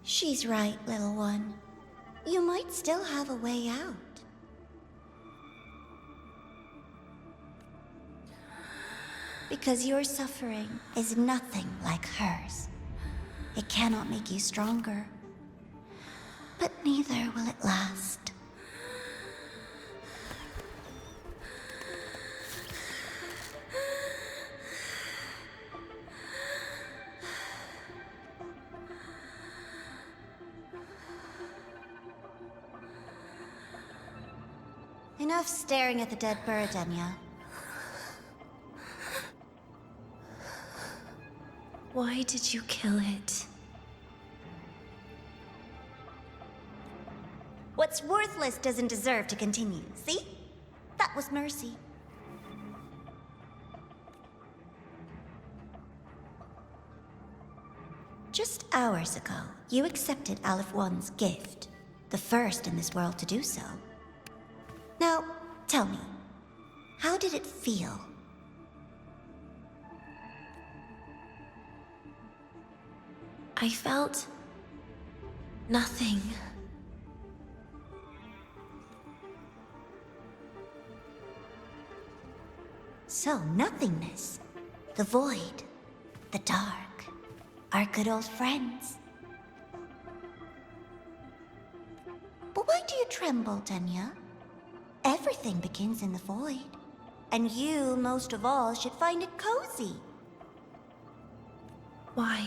She's right, little one. You might still have a way out. Because your suffering is nothing like hers. It cannot make you stronger, but neither will it last. Enough staring at the dead bird, Denia. Why did you kill it? What's worthless doesn't deserve to continue, see? That was mercy. Just hours ago, you accepted Aleph One's gift, the first in this world to do so. Now, tell me, how did it feel? I felt nothing. So, nothingness, the void, the dark, our good old friends. But why do you tremble, Denia? Everything begins in the void, and you, most of all, should find it cozy. Why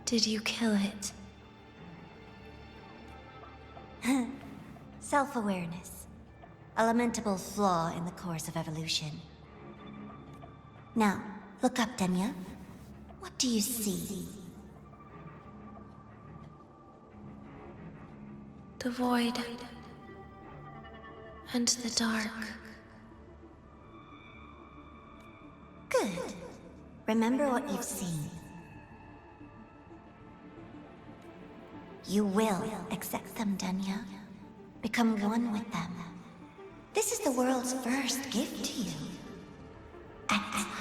did you kill it? Self-awareness. A lamentable flaw in the course of evolution. Now, look up, Denia. What do you see? The void and the dark. Good. Remember what you've seen. You will accept them, Denia. Become one with them. This is the world's first gift to you. At last.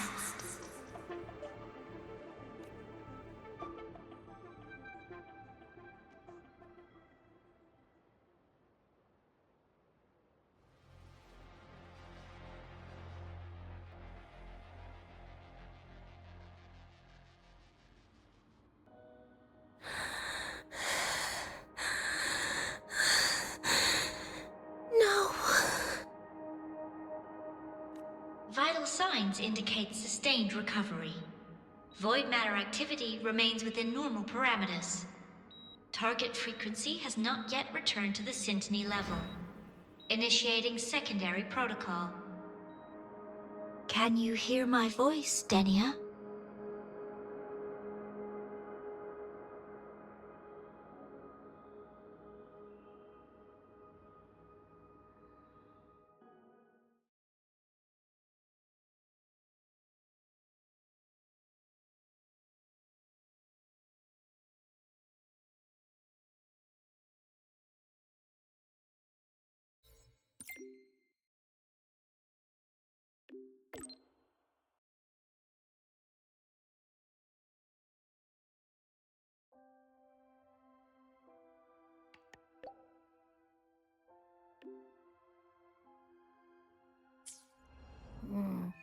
Vital signs indicate sustained recovery. Void matter activity remains within normal parameters. Target frequency has not yet returned to the syntony level. Initiating secondary protocol. Can you hear my voice, Denia?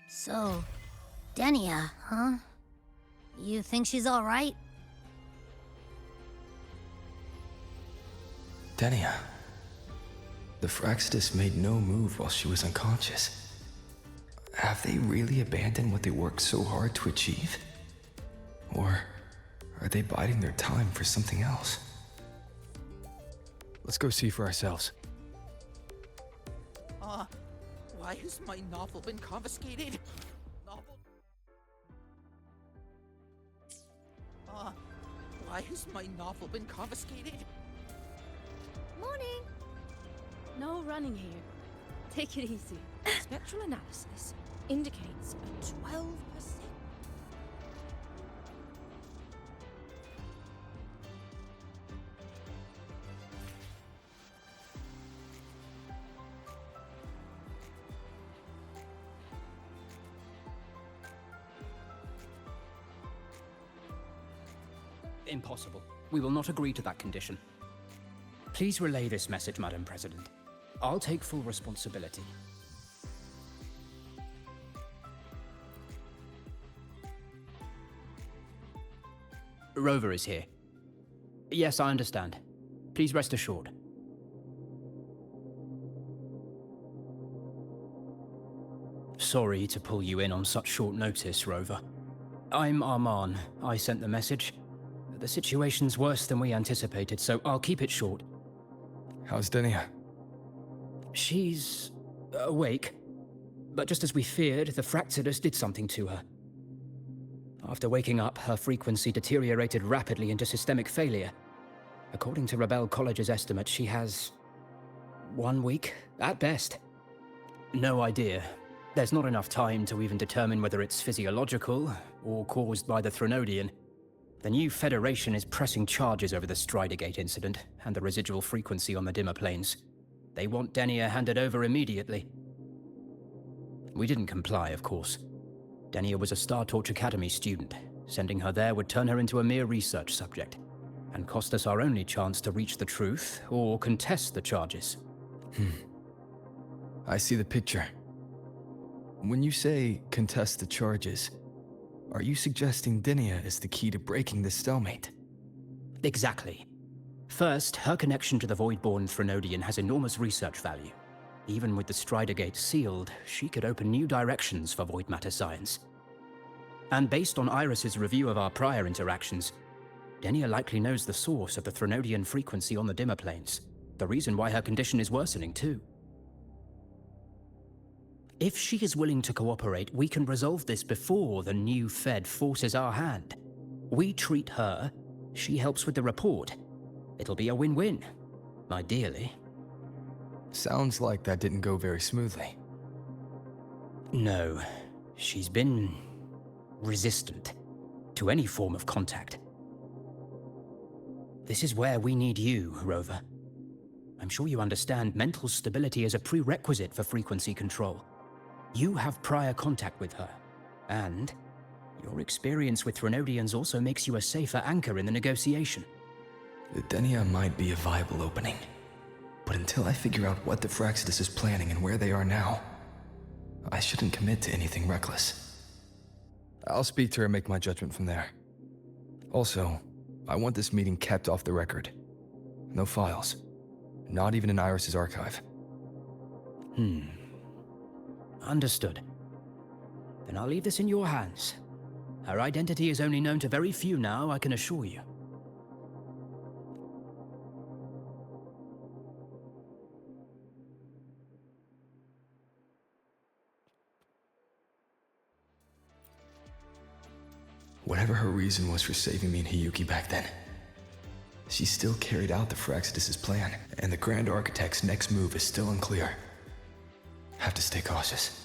So, Denia, huh? You think she's alright? Denia. The Fraxidus made no move while she was unconscious. Have they really abandoned what they worked so hard to achieve? Or are they biding their time for something else? Let's go see for ourselves. Why has my novel been confiscated? Why has my novel been confiscated? Morning! No running here. Take it easy. Spectral analysis indicates a 12%. Impossible. We will not agree to that condition. Please relay this message, Madam President. I'll take full responsibility. Rover is here. Yes, I understand. Please rest assured. Sorry to pull you in on such short notice, Rover. I'm Arman. I sent the message. The situation's worse than we anticipated, so I'll keep it short. How's Denia? She's awake. But just as we feared, the Fraxidus did something to her. After waking up, her frequency deteriorated rapidly into systemic failure. According to Rebel College's estimate, she has 1 week, at best. No idea. There's not enough time to even determine whether it's physiological or caused by the Threnodian. The new Federation is pressing charges over the Stridergate incident and the residual frequency on the dimmer planes. They want Denia handed over immediately. We didn't comply, of course. Denia was a Star Torch Academy student. Sending her there would turn her into a mere research subject, and cost us our only chance to reach the truth or contest the charges. I see the picture. When you say contest the charges, are you suggesting Denia is the key to breaking this stalemate? Exactly. First, her connection to the Voidborn Threnodian has enormous research value. Even with the Stridergate sealed, she could open new directions for void matter science. And based on Iris's review of our prior interactions, Denia likely knows the source of the Threnodian frequency on the dimmer planes. The reason why her condition is worsening, too. If she is willing to cooperate, we can resolve this before the new Fed forces our hand. We treat her, she helps with the report. It'll be a win-win, ideally. Sounds like that didn't go very smoothly. No, she's been resistant to any form of contact. This is where we need you, Rover. I'm sure you understand mental stability is a prerequisite for frequency control. You have prior contact with her, and your experience with Threnodians also makes you a safer anchor in the negotiation. The Denia might be a viable opening, but until I figure out what the Fraxidus is planning and where they are now, I shouldn't commit to anything reckless. I'll speak to her and make my judgment from there. Also, I want this meeting kept off the record. No files. Not even in Iris's archive. Understood. Then I'll leave this in your hands. Her identity is only known to very few now, I can assure you. Whatever her reason was for saving me and Hiyuki back then, she still carried out the Fraxidus' plan, and the Grand Architect's next move is still unclear. Have to stay cautious.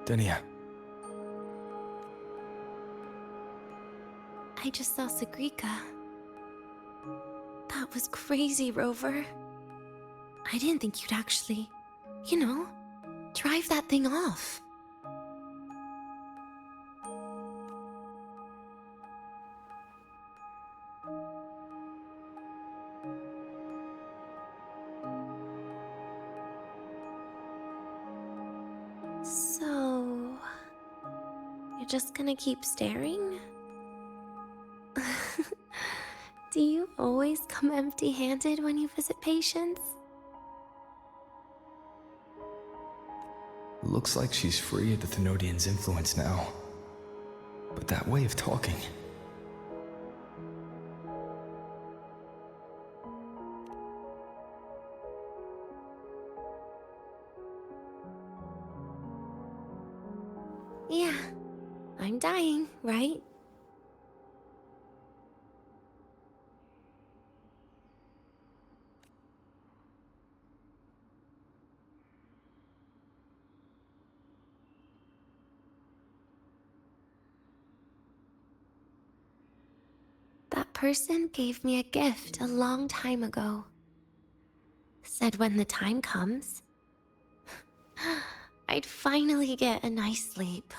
Denia. I just saw Segrika. That was crazy, Rover. I didn't think you'd actually, drive that thing off. So, you're just gonna keep staring? Do you always come empty-handed when you visit patients? Looks like she's free of the Thenodian's influence now. But that way of talking... Yeah, I'm dying, right? That person gave me a gift a long time ago. Said when the time comes, I'd finally get a nice sleep.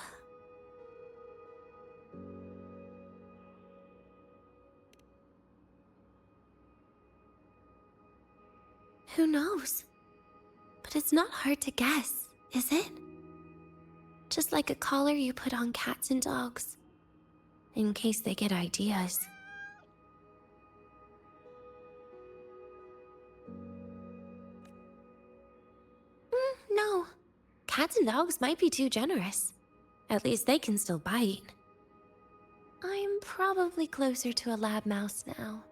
Who knows? But it's not hard to guess, is it? Just like a collar you put on cats and dogs, in case they get ideas. No. Cats and dogs might be too generous. At least they can still bite. I'm probably closer to a lab mouse now.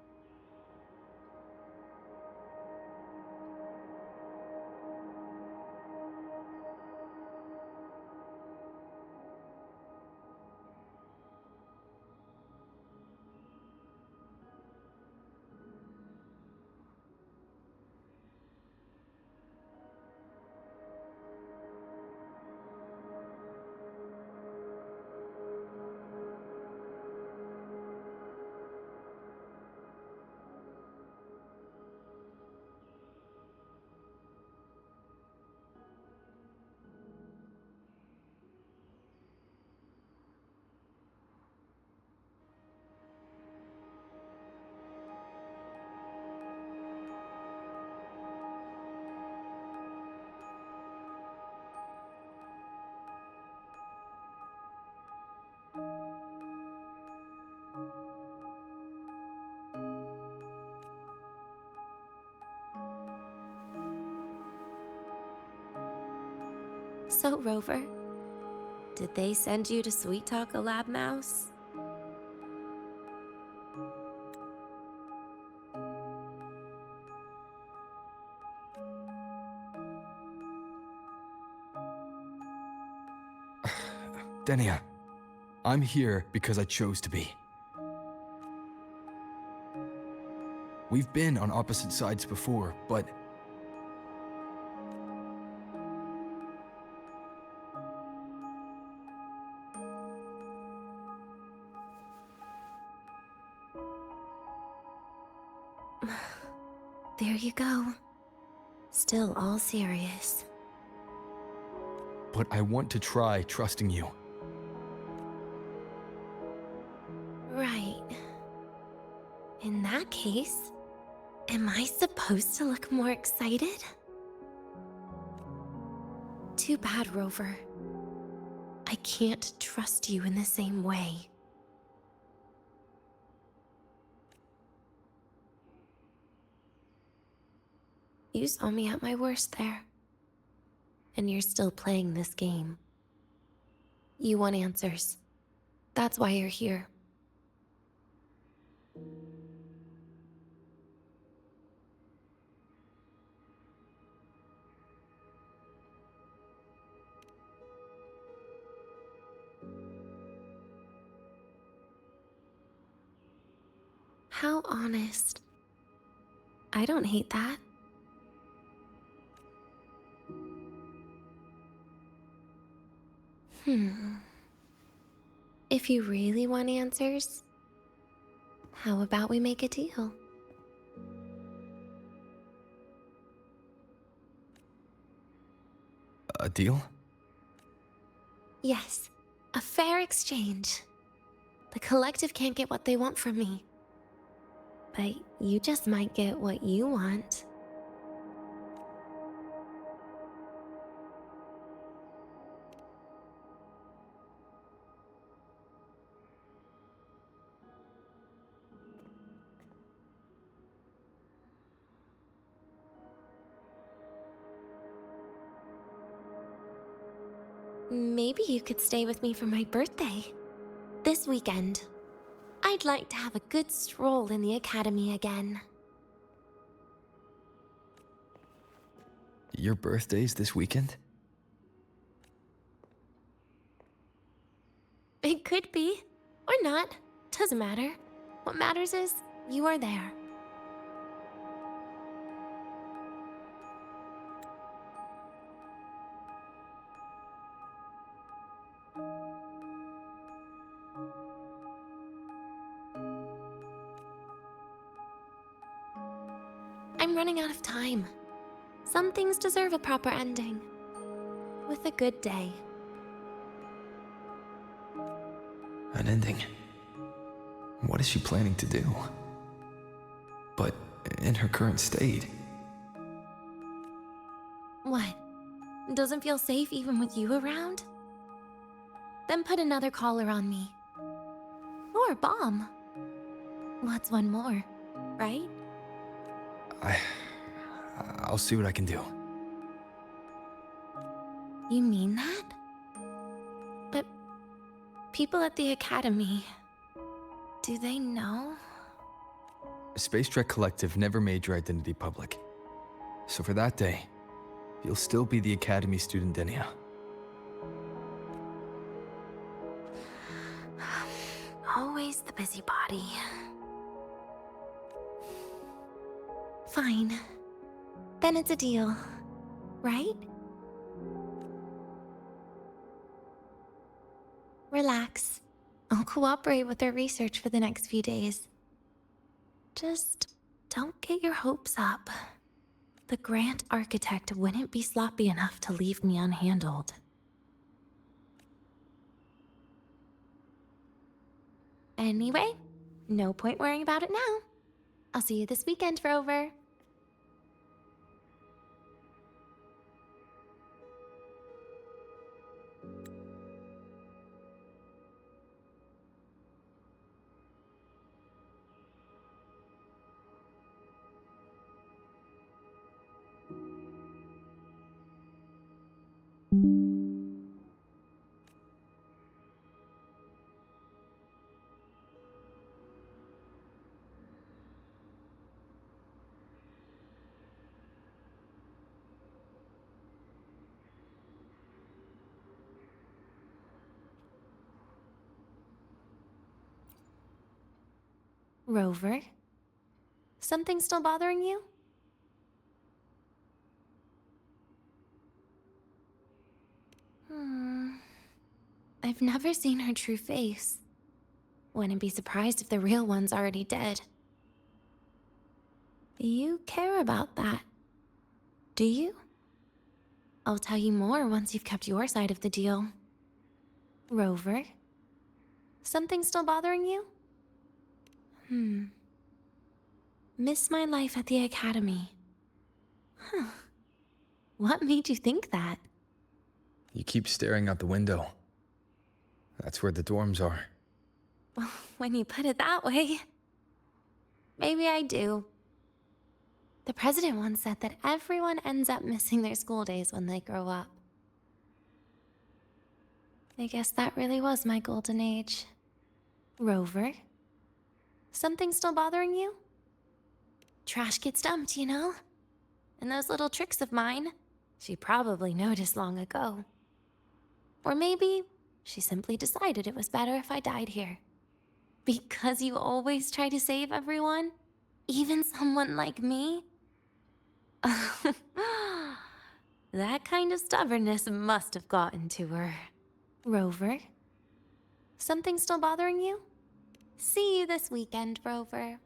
So, Rover, did they send you to sweet talk a lab mouse? Denia, I'm here because I chose to be. We've been on opposite sides before, but... There you go. Still all serious. But I want to try trusting you. Right. In that case, am I supposed to look more excited? Too bad, Rover. I can't trust you in the same way. You saw me at my worst there. And you're still playing this game. You want answers. That's why you're here. How honest. I don't hate that. If you really want answers, how about we make a deal? A deal? Yes, a fair exchange. The collective can't get what they want from me. But you just might get what you want. Maybe you could stay with me for my birthday. This weekend. I'd like to have a good stroll in the academy again. Your birthday's this weekend? It could be, or not. Doesn't matter. What matters is you are there. I'm running out of time. Some things deserve a proper ending. With a good day. An ending? What is she planning to do? But in her current state... What? Doesn't feel safe even with you around? Then put another collar on me. Or a bomb. What's one more, right? I'll see what I can do. You mean that? But people at the academy, do they know? Space Trek Collective never made your identity public. So for that day, you'll still be the Academy student Denia. Always the busybody. Fine. Then it's a deal, right? Relax. I'll cooperate with their research for the next few days. Just don't get your hopes up. The Grant architect wouldn't be sloppy enough to leave me unhandled. Anyway, no point worrying about it now. I'll see you this weekend, Rover. Rover? Something still bothering you? I've never seen her true face. Wouldn't be surprised if the real one's already dead. You care about that, do you? I'll tell you more once you've kept your side of the deal. Rover? Something still bothering you? Miss my life at the academy. Huh. What made you think that? You keep staring out the window. That's where the dorms are. When you put it that way. Maybe I do. The president once said that everyone ends up missing their school days when they grow up. I guess that really was my golden age. Rover? Something still bothering you? Trash gets dumped, you know? And those little tricks of mine, she probably noticed long ago. Or maybe she simply decided it was better if I died here. Because you always try to save everyone? Even someone like me? That kind of stubbornness must have gotten to her. Rover? Something still bothering you? See you this weekend, Rover.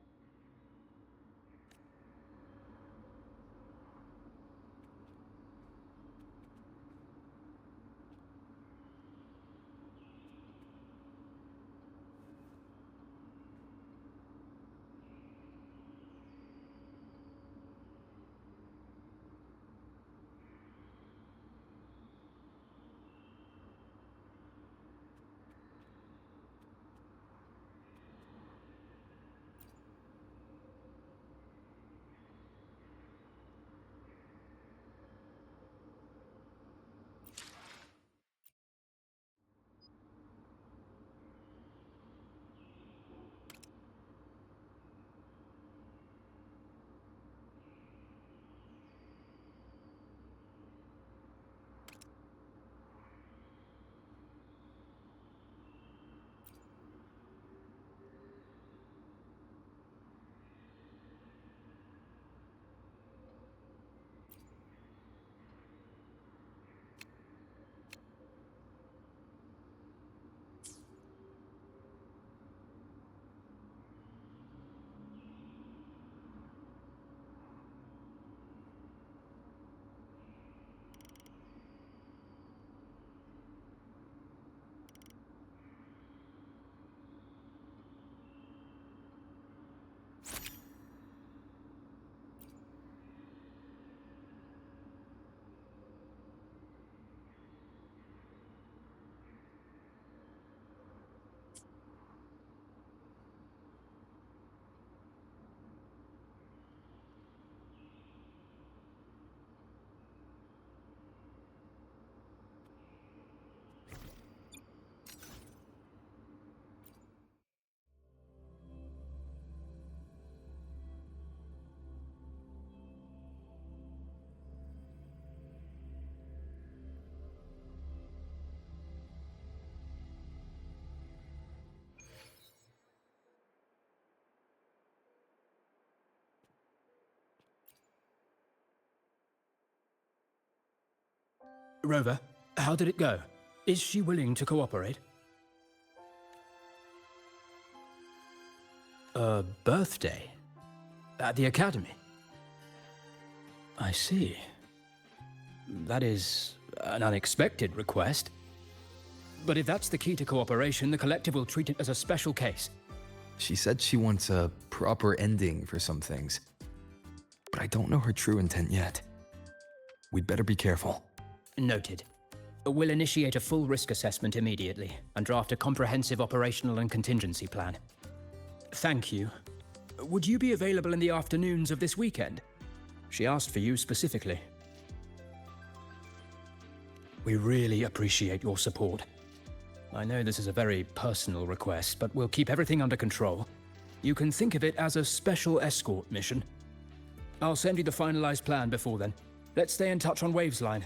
Rover, how did it go? Is she willing to cooperate? A birthday? At the academy? I see. That is an unexpected request. But if that's the key to cooperation, the collective will treat it as a special case. She said she wants a proper ending for some things. But I don't know her true intent yet. We'd better be careful. Noted. We'll initiate a full risk assessment immediately and draft a comprehensive operational and contingency plan. Thank you. Would you be available in the afternoons of this weekend? She asked for you specifically. We really appreciate your support. I know this is a very personal request, but we'll keep everything under control. You can think of it as a special escort mission. I'll send you the finalized plan before then. Let's stay in touch on Waves Line.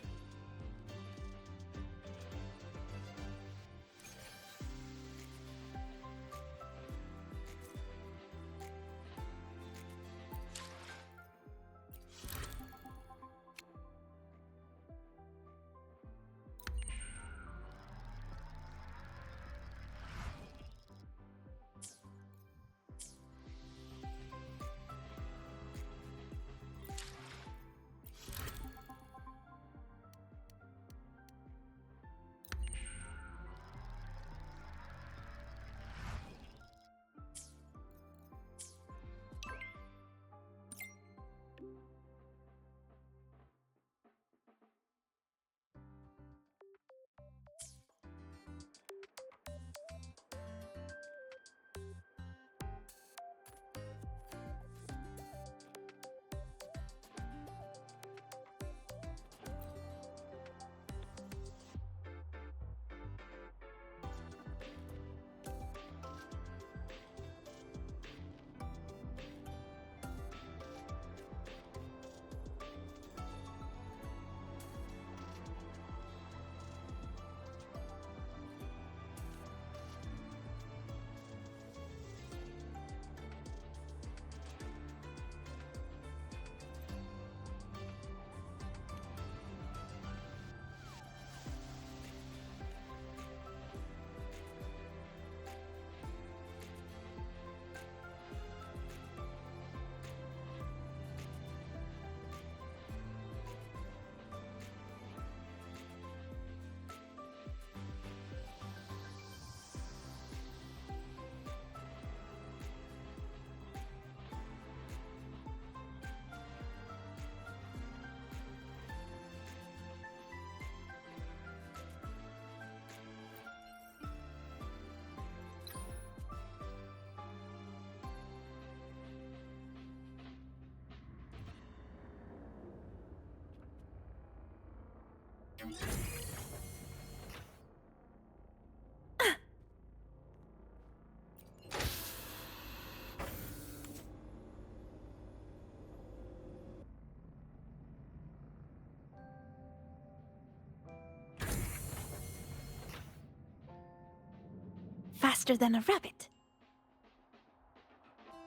Faster than a rabbit.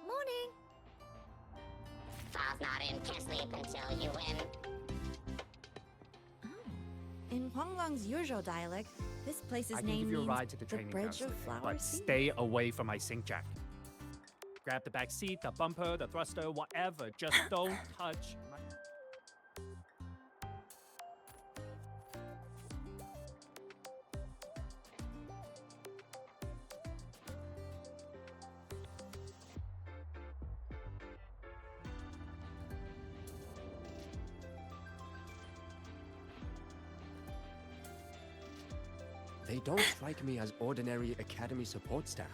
Morning. Falls not in, can't sleep until you win. In Huanglang's usual dialect, this place's I can name give you a means ride to the the training Bridge counselor, of Flower but Sea. stay away from my sink jack. Grab the back seat, the bumper, the thruster, whatever. Just don't touch my... They don't strike me as ordinary Academy support staff.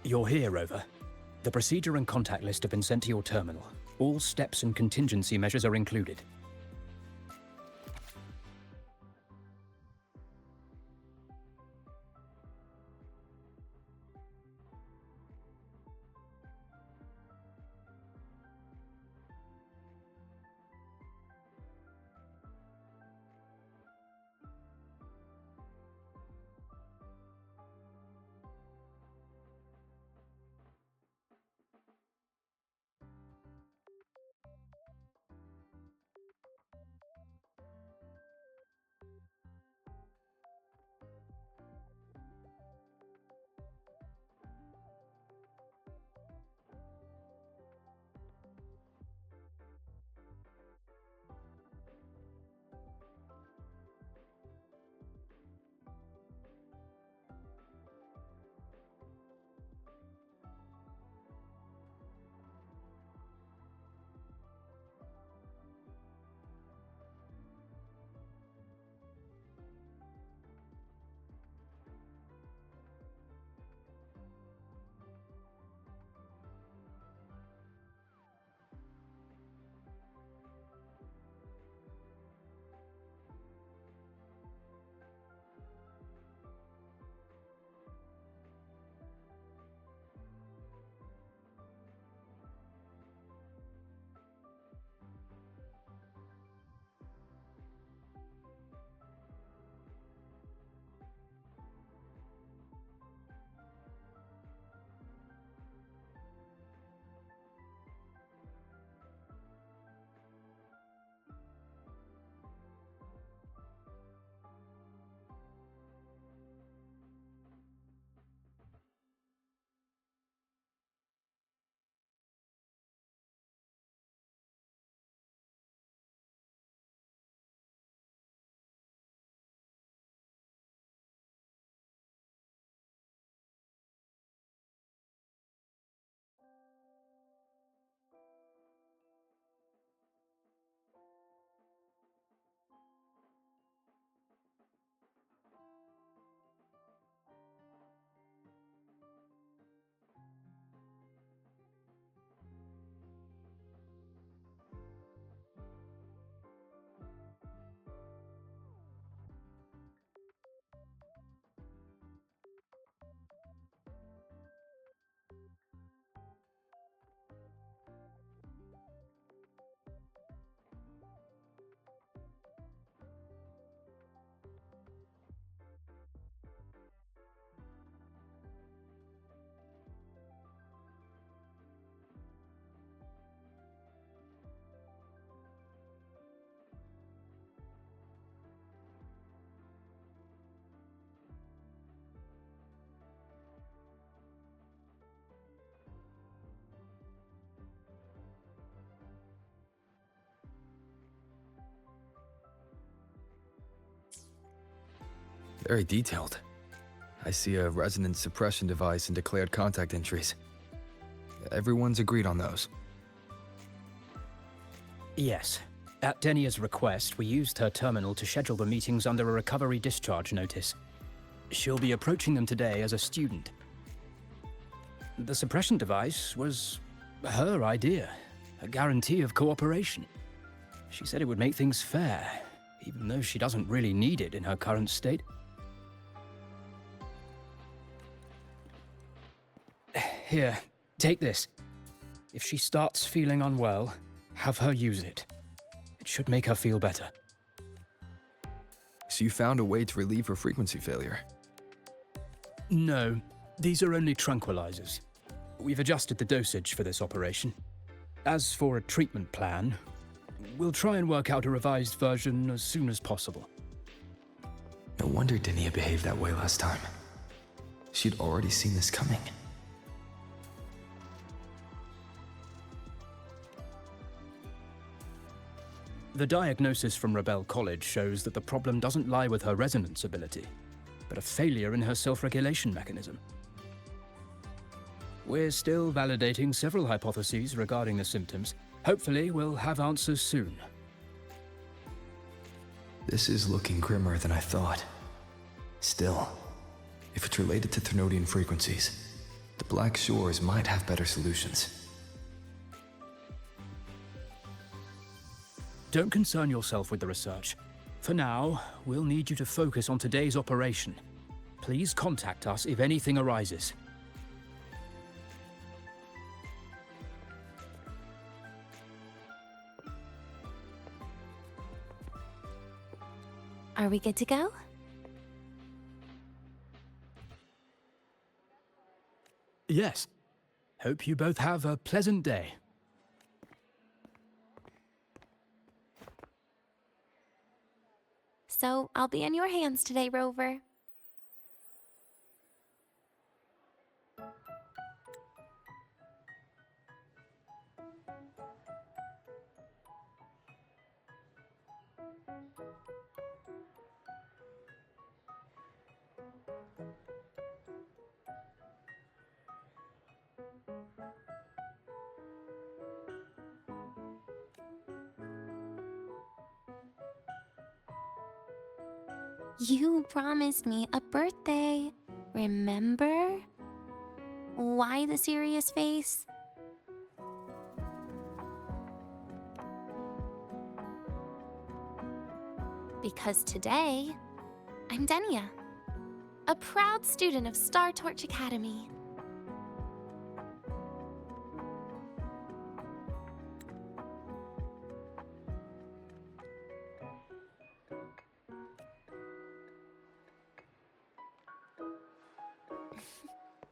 You're here, Rover. The procedure and contact list have been sent to your terminal. All steps and contingency measures are included. Very detailed. I see a resonance suppression device and declared contact entries. Everyone's agreed on those. Yes. At Denia's request, we used her terminal to schedule the meetings under a recovery discharge notice. She'll be approaching them today as a student. The suppression device was her idea, a guarantee of cooperation. She said it would make things fair, even though she doesn't really need it in her current state. Here, take this. If she starts feeling unwell, have her use it. It should make her feel better. So you found a way to relieve her frequency failure? No, these are only tranquilizers. We've adjusted the dosage for this operation. As for a treatment plan, we'll try and work out a revised version as soon as possible. No wonder Denia behaved that way last time. She'd already seen this coming. The diagnosis from Rebel College shows that the problem doesn't lie with her resonance ability, but a failure in her self-regulation mechanism. We're still validating several hypotheses regarding the symptoms. Hopefully, we'll have answers soon. This is looking grimmer than I thought. Still, if it's related to Thernoidian frequencies, the Black Shores might have better solutions. Don't concern yourself with the research. For now, we'll need you to focus on today's operation. Please contact us if anything arises. Are we good to go? Yes. Hope you both have a pleasant day. So, I'll be in your hands today, Rover. You promised me a birthday, remember? Why the serious face? Because today, I'm Denia, a proud student of Star Torch Academy.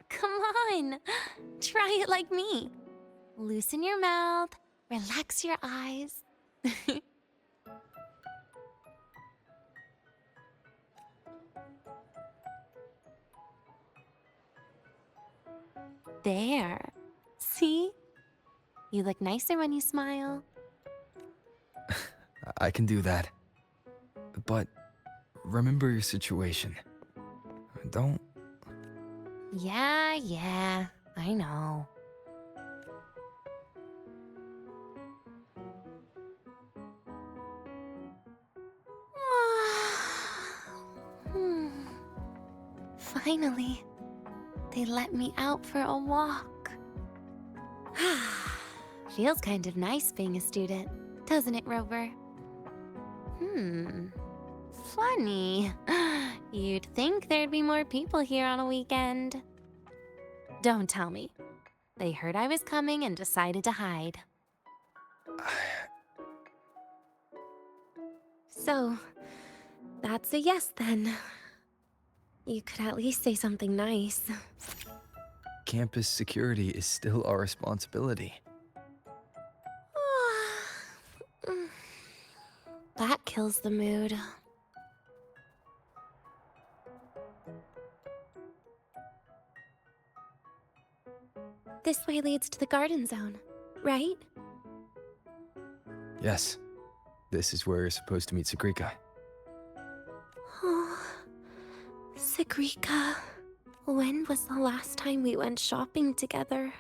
Come on, try it like me. Loosen your mouth, relax your eyes. There. See? You look nicer when you smile. I can do that. But remember your situation. Don't... Yeah, I know. Finally, they let me out for a walk. Feels kind of nice being a student, doesn't it, Rover? Funny. You'd think there'd be more people here on a weekend. Don't tell me. They heard I was coming and decided to hide. So, that's a yes then. You could at least say something nice. Campus security is still our responsibility. That kills the mood. This way leads to the garden zone, right? Yes. This is where you're supposed to meet Seque. Oh, Seque. When was the last time we went shopping together?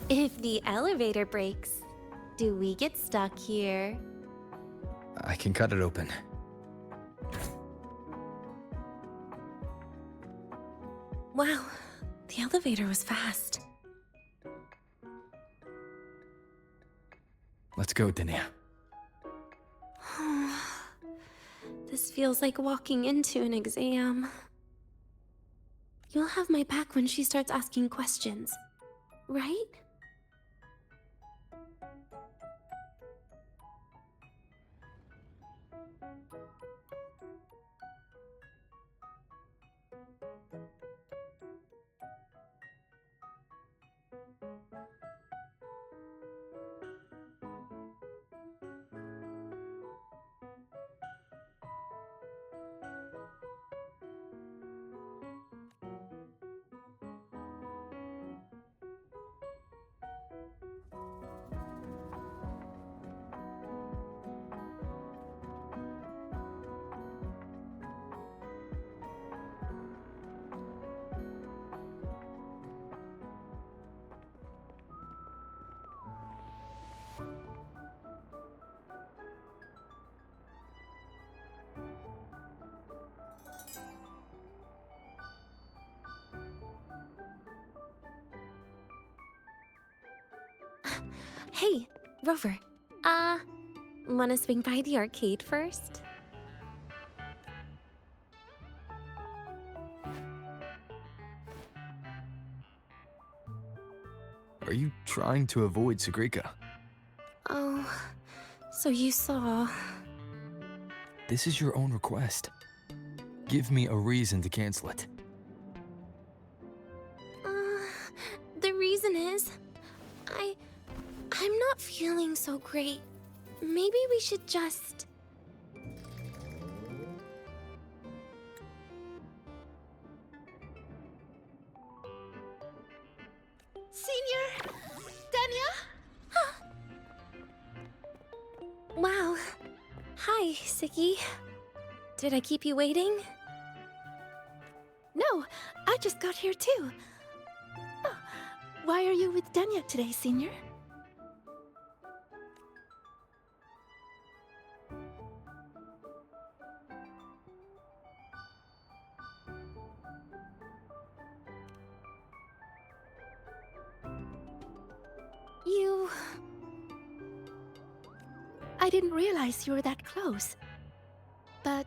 If the elevator breaks, do we get stuck here? I can cut it open. Wow, the elevator was fast. Let's go, Denia. This feels like walking into an exam. You'll have my back when she starts asking questions, right? Hey, Rover. Wanna swing by the arcade first? Are you trying to avoid Seque? Oh, so you saw... This is your own request. Give me a reason to cancel it. The reason is... I'm not feeling so great. Maybe we should just... Senior! Denia! Wow. Hi, Seque. Did I keep you waiting? No, I just got here too. Oh, why are you with Denia today, Senior? You... I didn't realize you were that close. But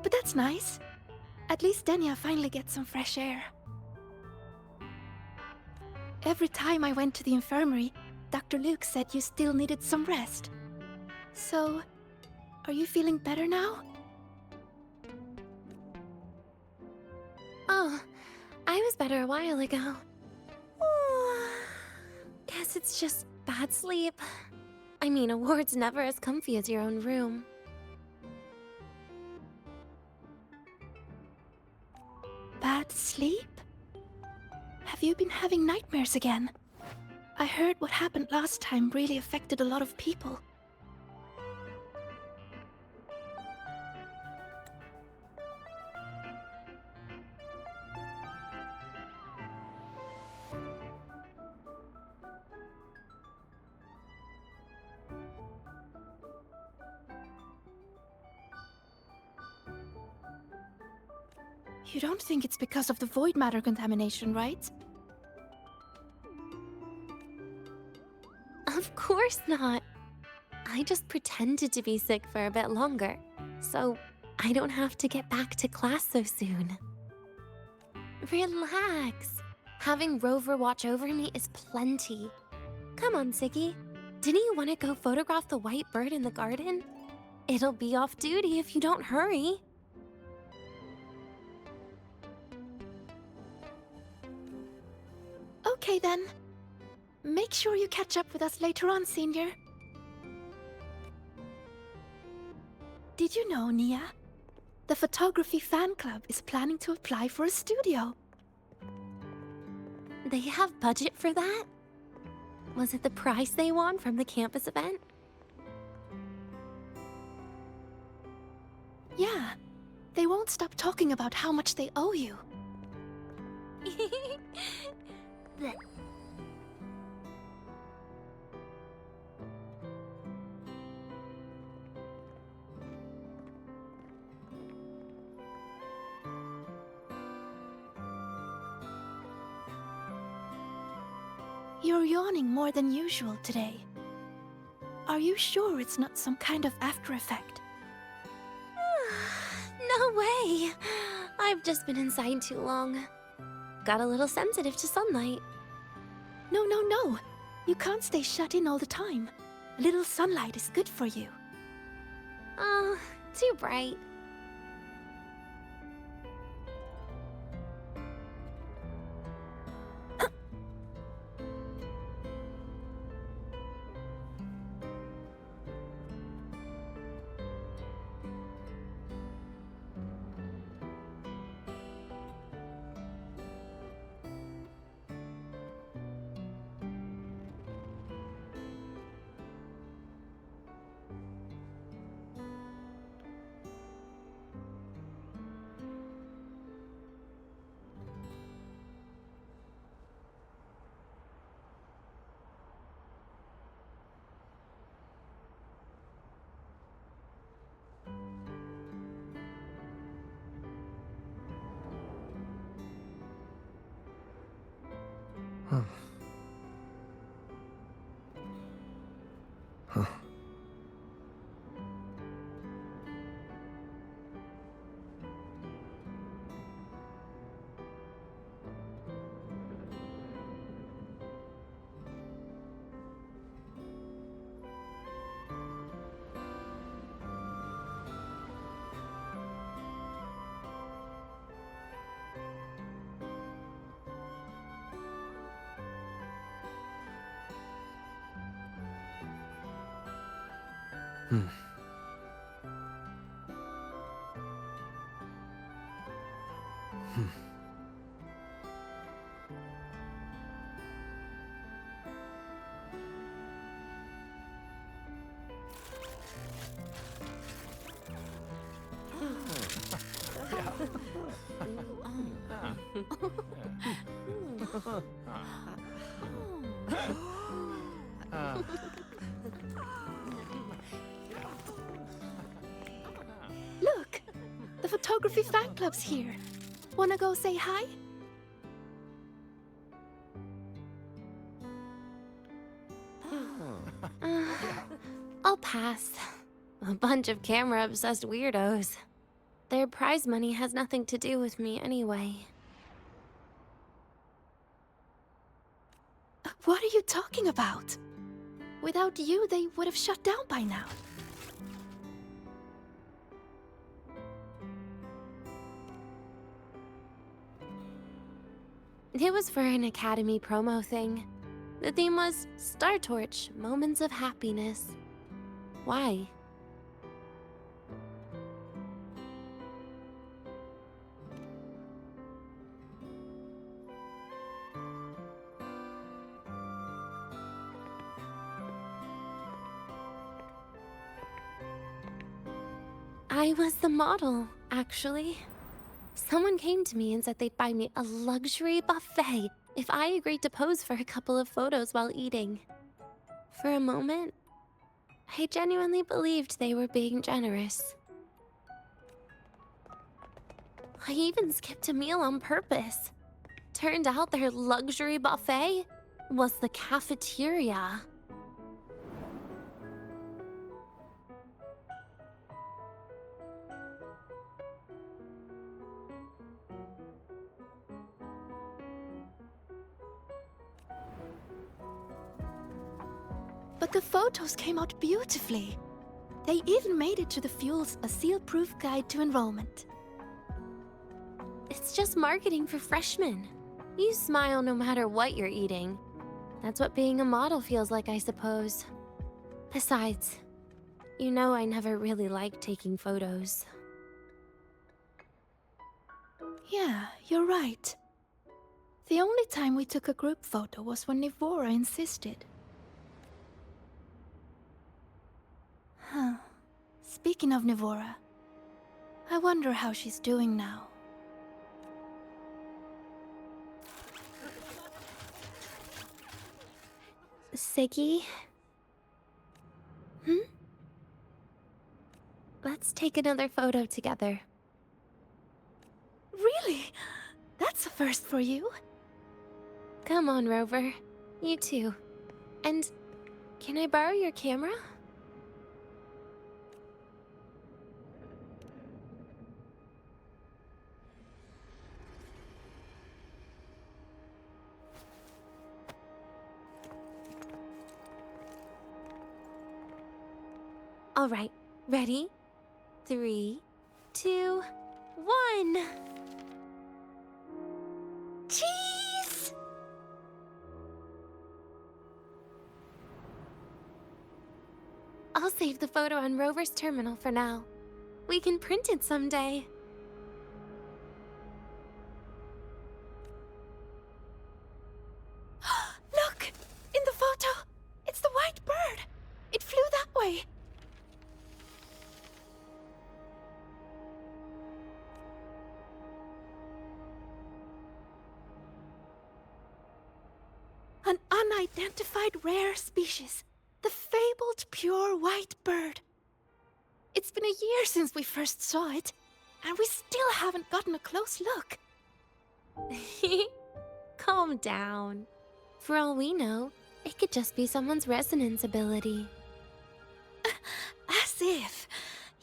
that's nice. At least Denia finally gets some fresh air. Every time I went to the infirmary, Dr. Luke said you still needed some rest. So, are you feeling better now? Oh, I was better a while ago. Guess it's just bad sleep. I mean, a ward's never as comfy as your own room. Bad sleep? Have you been having nightmares again? I heard what happened last time really affected a lot of people. You don't think it's because of the void matter contamination, right? Of course not. I just pretended to be sick for a bit longer, so I don't have to get back to class so soon. Relax. Having Rover watch over me is plenty. Come on, Seque. Didn't you want to go photograph the white bird in the garden? It'll be off duty if you don't hurry. Okay then. Make sure you catch up with us later on, Senior. Did you know, Nia? The photography fan club is planning to apply for a studio. They have budget for that? Was it the prize they won from the campus event? Yeah. They won't stop talking about how much they owe you. You're yawning more than usual today. Are you sure it's not some kind of after effect? No way! I've just been inside too long. Got a little sensitive to sunlight. No, no, no! You can't stay shut in all the time. A little sunlight is good for you. Oh, too bright. Look! The photography fan club's here. Wanna go say hi? I'll pass. A bunch of camera-obsessed weirdos. Their prize money has nothing to do with me anyway. What are you talking about? Without you, they would have shut down by now. It was for an Academy promo thing. The theme was Star Torch, Moments of Happiness. Why? I was the model, actually. Someone came to me and said they'd buy me a luxury buffet if I agreed to pose for a couple of photos while eating. For a moment, I genuinely believed they were being generous. I even skipped a meal on purpose. Turned out their luxury buffet was the cafeteria. But the photos came out beautifully. They even made it to the Fuels a seal-proof guide to enrollment. It's just marketing for freshmen. You smile no matter what you're eating. That's what being a model feels like, I suppose. Besides, you know I never really liked taking photos. Yeah, you're right. The only time we took a group photo was when Nivora insisted. Huh. Speaking of Nivora, I wonder how she's doing now. Seque? Let's take another photo together. Really? That's a first for you. Come on, Rover. You too. And can I borrow your camera? All right, ready? 3, 2, 1. Cheese! I'll save the photo on Rover's terminal for now. We can print it someday. Look! In the photo! It's the white bird! It flew that way! An unidentified rare species. The fabled pure white bird. It's been a year since we first saw it, and we still haven't gotten a close look. Calm down. For all we know, it could just be someone's resonance ability. As if.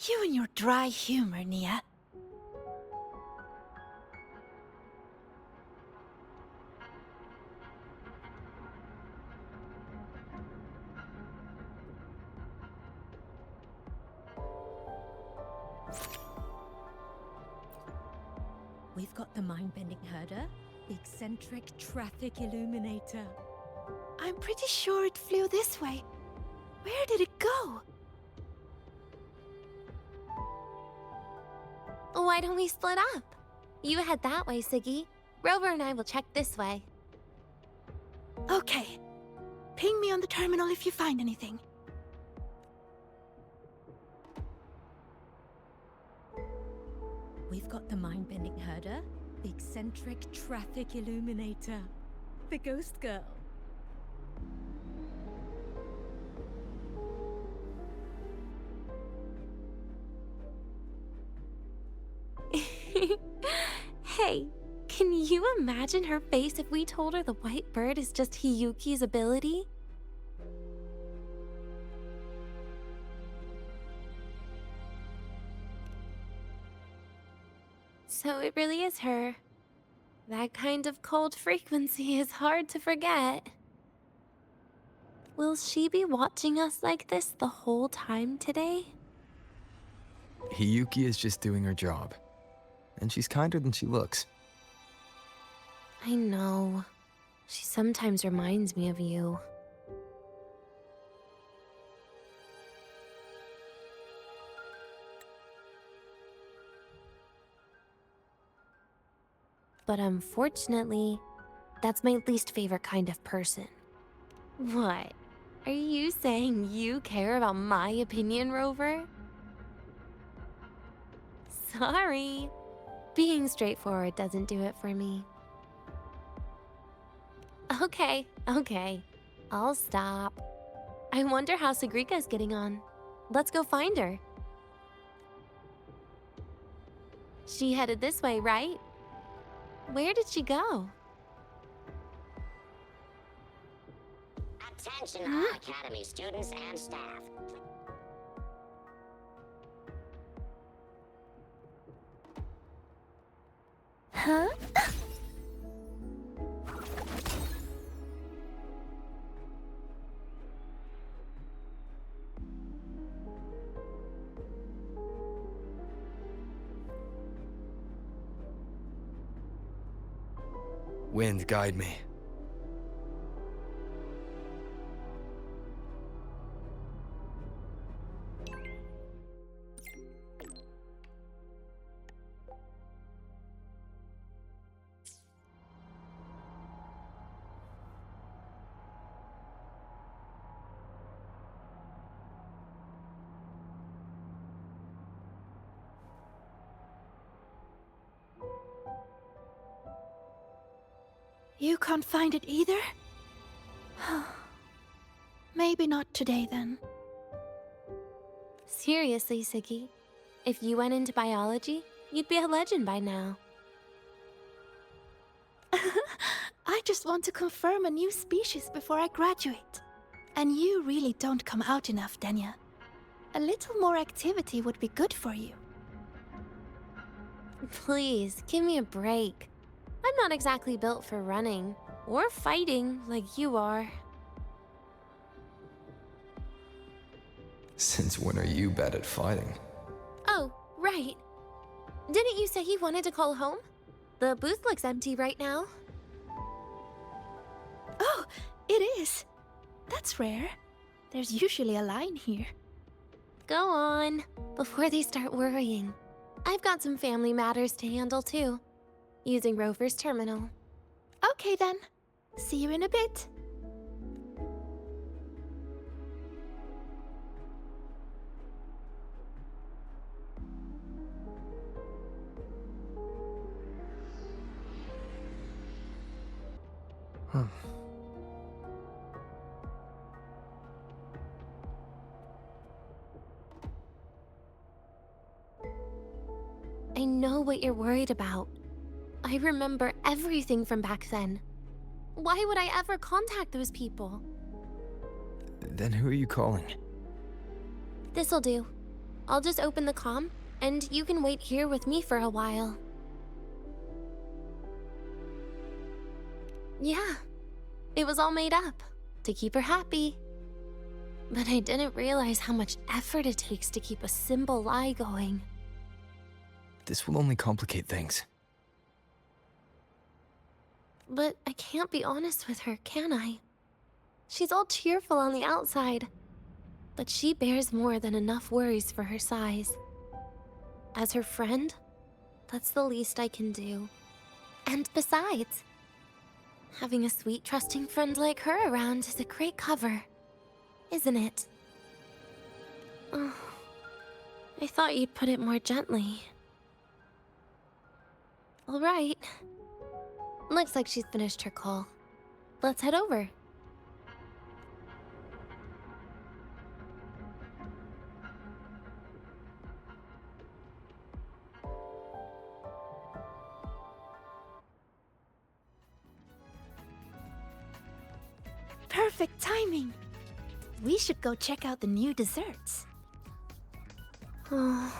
You and your dry humor, Nia. We've got the mind-bending herder, the eccentric traffic illuminator. I'm pretty sure it flew this way. Where did it go? Why don't we split up? You head that way, Seque. Rover and I will check this way. Okay. Ping me on the terminal if you find anything. We've got the mind-bending herder, the eccentric traffic illuminator, the ghost girl. Hey, can you imagine her face if we told her the white bird is just Hiyuki's ability? So it really is her. That kind of cold frequency is hard to forget. Will she be watching us like this the whole time today? Hiyuki is just doing her job. And she's kinder than she looks. I know. She sometimes reminds me of you. But unfortunately, that's my least favorite kind of person. What? Are you saying you care about my opinion, Rover? Sorry. Being straightforward doesn't do it for me. Okay. I'll stop. I wonder how Sagrika's getting on. Let's go find her. She headed this way, right? Where did she go? Attention all Academy students and staff. Huh? Wind, guide me. You can't find it either? Maybe not today then. Seriously, Seque. If you went into biology, you'd be a legend by now. I just want to confirm a new species before I graduate. And you really don't come out enough, Denia. A little more activity would be good for you. Please, give me a break. I'm not exactly built for running or fighting like you are. Since when are you bad at fighting? Oh, right. Didn't you say you wanted to call home? The booth looks empty right now. Oh, it is. That's rare. There's usually a line here. Go on, before they start worrying. I've got some family matters to handle too, using Rover's terminal. Okay then. See you in a bit. I know what you're worried about. I remember everything from back then. Why would I ever contact those people? Then who are you calling? This'll do. I'll just open the comm, and you can wait here with me for a while. Yeah, it was all made up, to keep her happy. But I didn't realize how much effort it takes to keep a simple lie going. This will only complicate things. But I can't be honest with her, can I? She's all cheerful on the outside, but she bears more than enough worries for her size. As her friend, that's the least I can do. And besides, having a sweet, trusting friend like her around is a great cover, isn't it? Oh, I thought you'd put it more gently. All right. Looks like she's finished her call. Let's head over. Perfect timing. We should go check out the new desserts. Oh,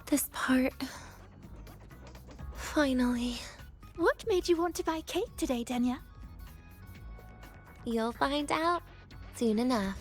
this part. Finally. What made you want to buy cake today, Denia? You'll find out soon enough.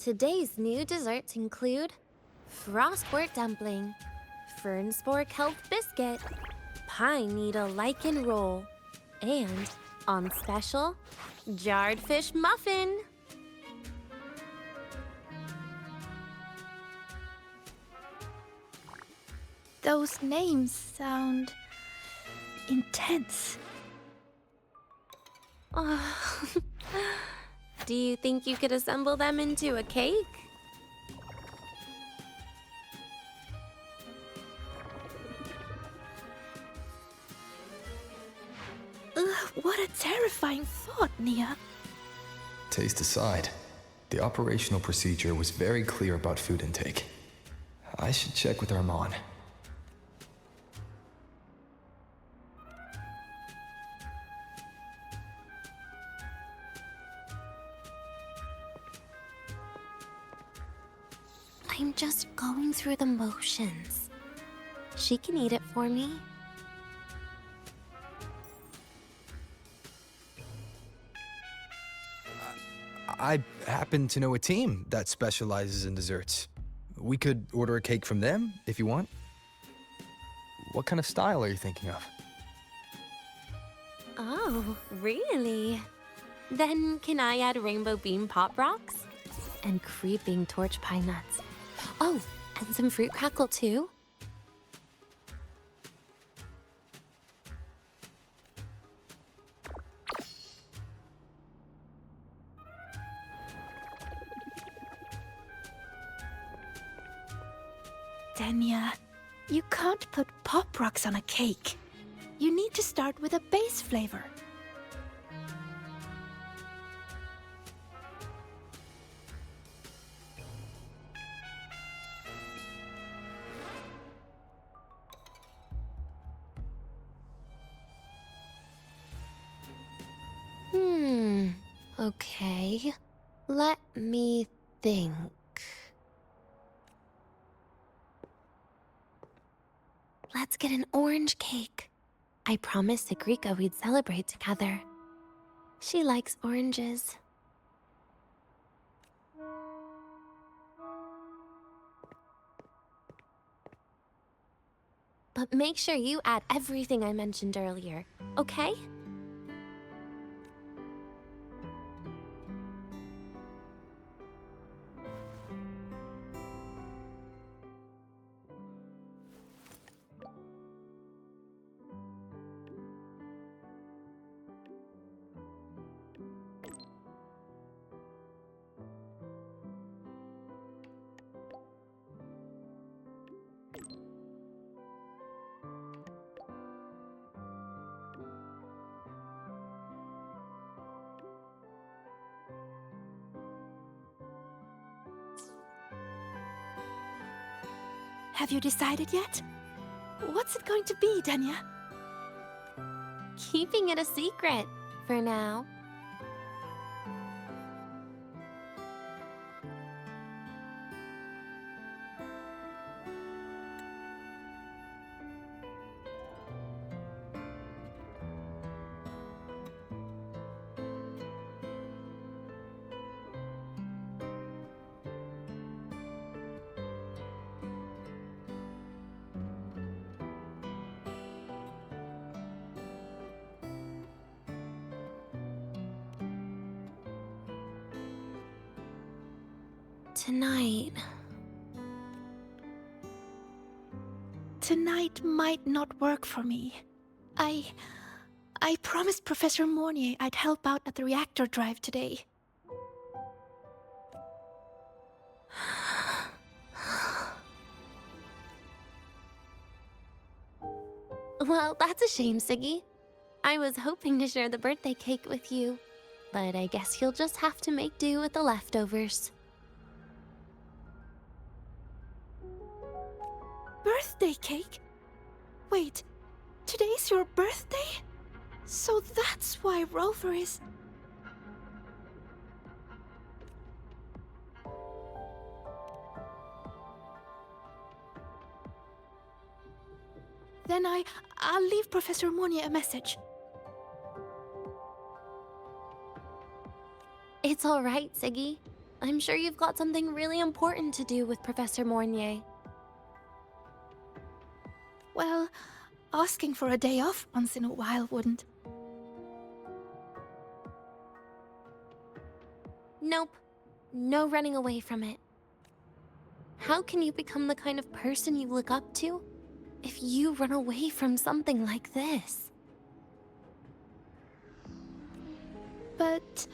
Today's new desserts include Frostwort Dumpling, Fernspore Kelp Biscuit, Pine Needle Lichen Roll, and, on special, Jarred Fish Muffin. Those names sound intense. Oh. Do you think you could assemble them into a cake? Ugh. What a terrifying thought, Nia. Taste aside, the operational procedure was very clear about food intake. I should check with Armand. I'm just going through the motions. She can eat it for me. I happen to know a team that specializes in desserts. We could order a cake from them, if you want. What kind of style are you thinking of? Oh, really? Then can I add rainbow bean pop rocks? And creeping torch pine nuts. Oh, and some fruit crackle too? Denia, you can't put pop rocks on a cake. You need to start with a base flavor. Okay. Let me think. Let's get an orange cake. I promised Seque we'd celebrate together. She likes oranges. But make sure you add everything I mentioned earlier, okay? Have you decided yet? What's it going to be, Denia? Keeping it a secret for now. Tonight. Tonight might not work for me. I promised Professor Mornier I'd help out at the reactor drive today. Well, that's a shame, Seque. I was hoping to share the birthday cake with you, but I guess you'll just have to make do with the leftovers. Birthday cake? Wait, today's your birthday? So that's why Rover is... Then I'll leave Professor Mornier a message. It's all right, Seque. I'm sure you've got something really important to do with Professor Mornier. Well, asking for a day off once in a while wouldn't. Nope. No running away from it. How can you become the kind of person you look up to if you run away from something like this? But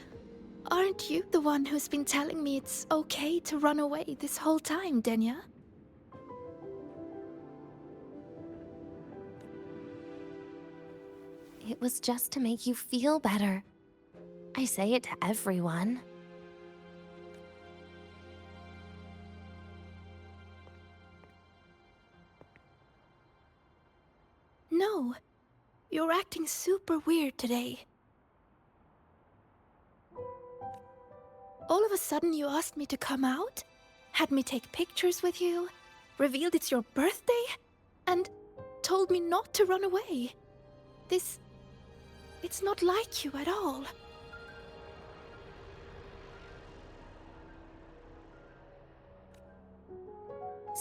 aren't you the one who's been telling me it's okay to run away this whole time, Denia? It was just to make you feel better. I say it to everyone. No, you're acting super weird today. All of a sudden you asked me to come out, had me take pictures with you, revealed it's your birthday, and told me not to run away. It's not like you at all.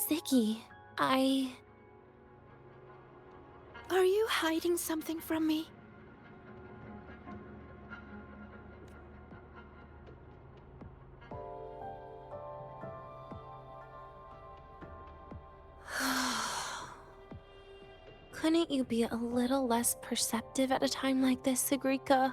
Seque, Are you hiding something from me? Couldn't you be a little less perceptive at a time like this, Sagrika?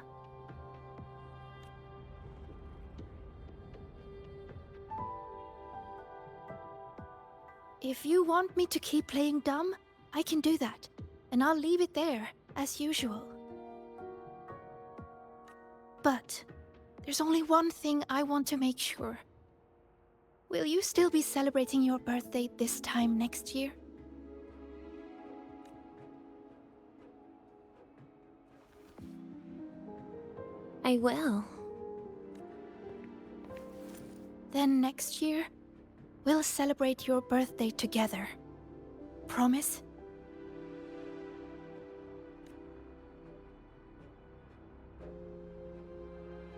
If you want me to keep playing dumb, I can do that. And I'll leave it there, as usual. But there's only one thing I want to make sure. Will you still be celebrating your birthday this time next year? I will. Then next year, we'll celebrate your birthday together. Promise?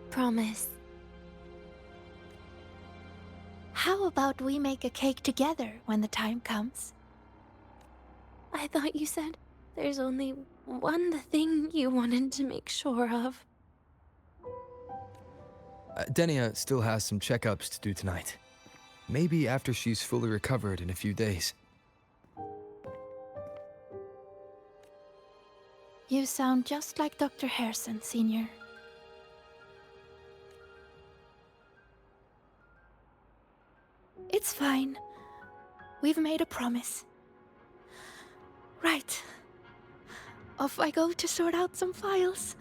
Promise. How about we make a cake together when the time comes? I thought you said there's only one thing you wanted to make sure of. Denia still has some checkups to do tonight. Maybe after she's fully recovered in a few days. You sound just like Dr. Harrison, Senior. It's fine. We've made a promise. Right. Off I go to sort out some files.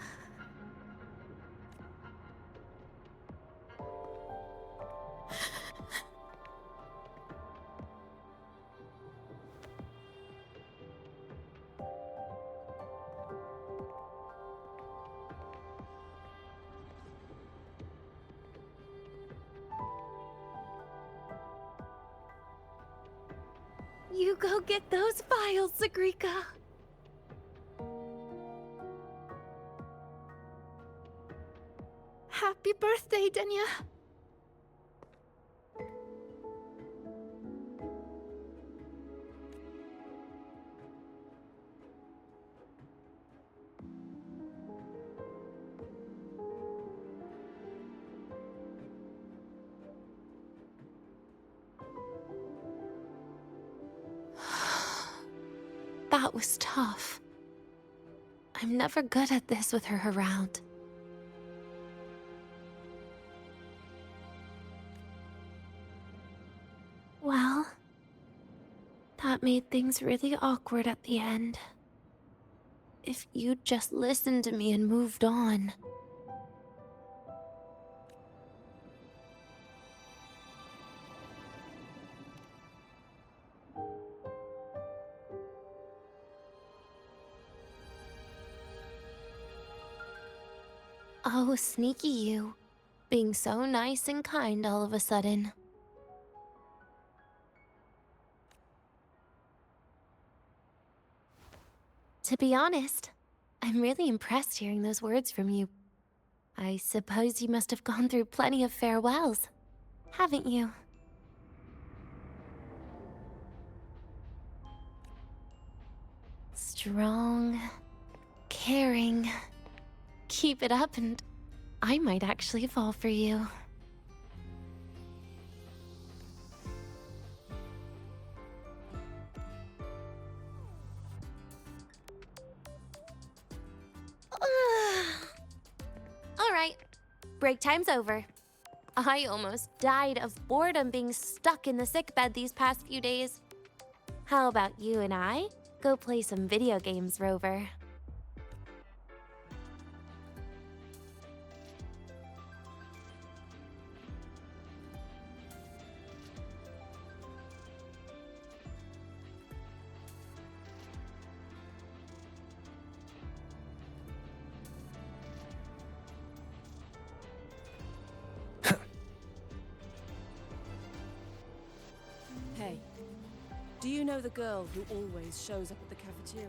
You go get those files, Sagrika. Happy birthday, Denia. That was tough. I'm never good at this with her around. Well, that made things really awkward at the end. If you'd just listened to me and moved on. Oh, sneaky you. Being so nice and kind all of a sudden. To be honest, I'm really impressed hearing those words from you. I suppose you must have gone through plenty of farewells, haven't you? Strong, caring. Keep it up and I might actually fall for you. Alright, break time's over. I almost died of boredom being stuck in the sickbed these past few days. How about you and I go play some video games, Rover? Do you know the girl who always shows up at the cafeteria?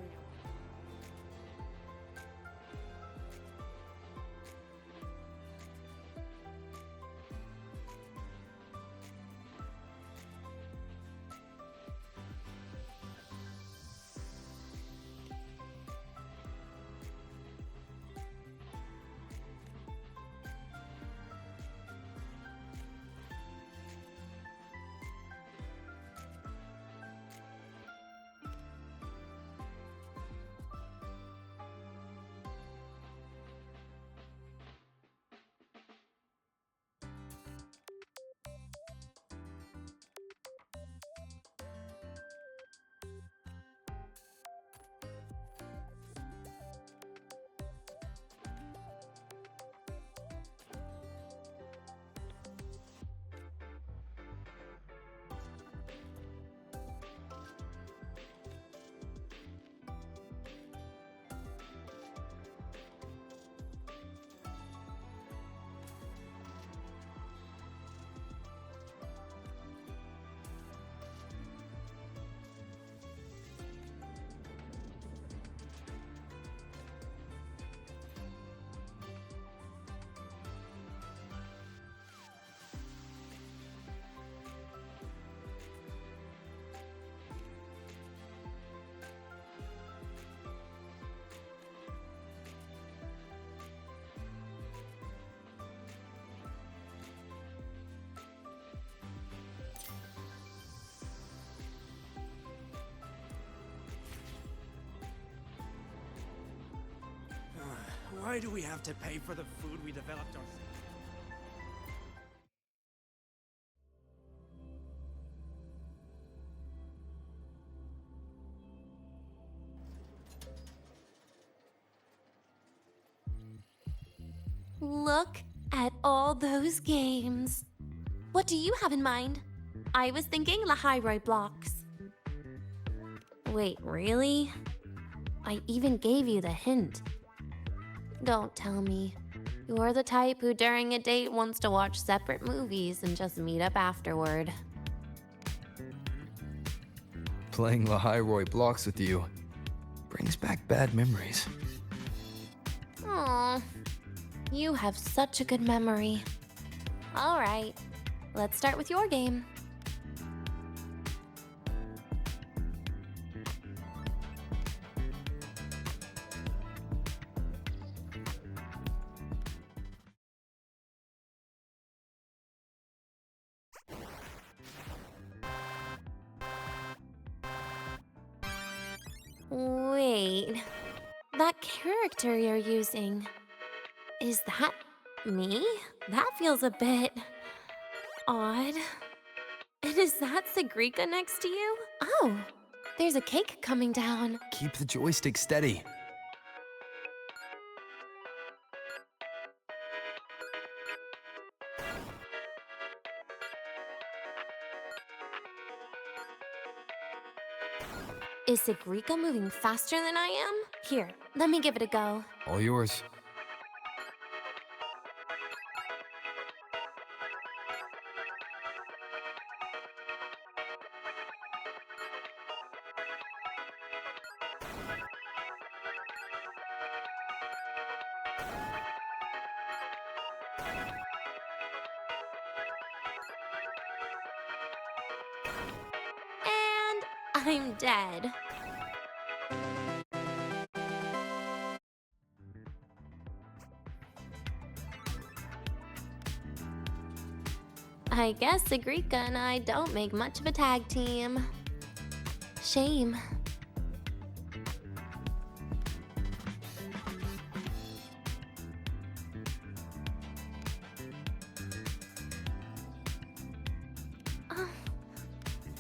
Why do we have to pay for the food we developed ourselves? Look at all those games. What do you have in mind? I was thinking Lahai-Roi blocks. Wait, really? I even gave you the hint. Don't tell me. You're the type who during a date wants to watch separate movies and just meet up afterward. Playing Lahai-Roi blocks with you brings back bad memories. Aw, you have such a good memory. All right, let's start with your game. Wait, that character you're using, is that me? That feels a bit odd. And is that Seque next to you? Oh, there's a cake coming down. Keep the joystick steady. Is Seque moving faster than I am? Here, let me give it a go. All yours. And I'm dead. I guess Seque and I don't make much of a tag team. Shame.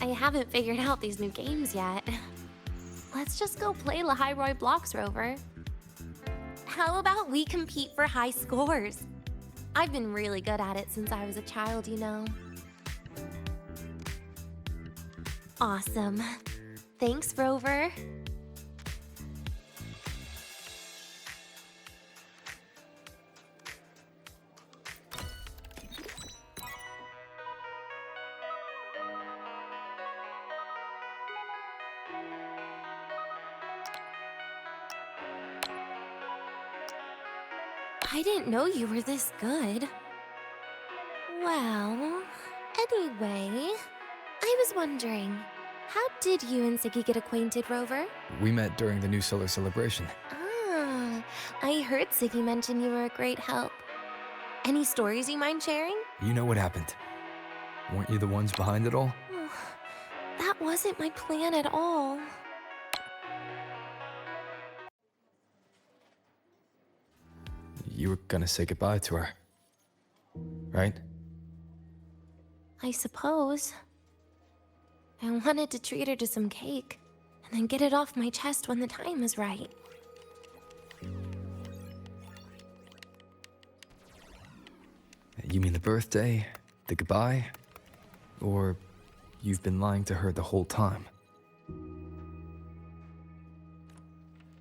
I haven't figured out these new games yet. Let's just go play Lahai-Roi blocks, Rover. How about we compete for high scores? I've been really good at it since I was a child, you know. Awesome. Thanks, Rover. I didn't know you were this good. Well, anyway, I was wondering, how did you and Seque get acquainted, Rover? We met during the New Solar Celebration. Ah, I heard Seque mention you were a great help. Any stories you mind sharing? You know what happened. Weren't you the ones behind it all? That wasn't my plan at all. You were gonna say goodbye to her, right? I suppose. I wanted to treat her to some cake, and then get it off my chest when the time was right. You mean the birthday, the goodbye, or you've been lying to her the whole time?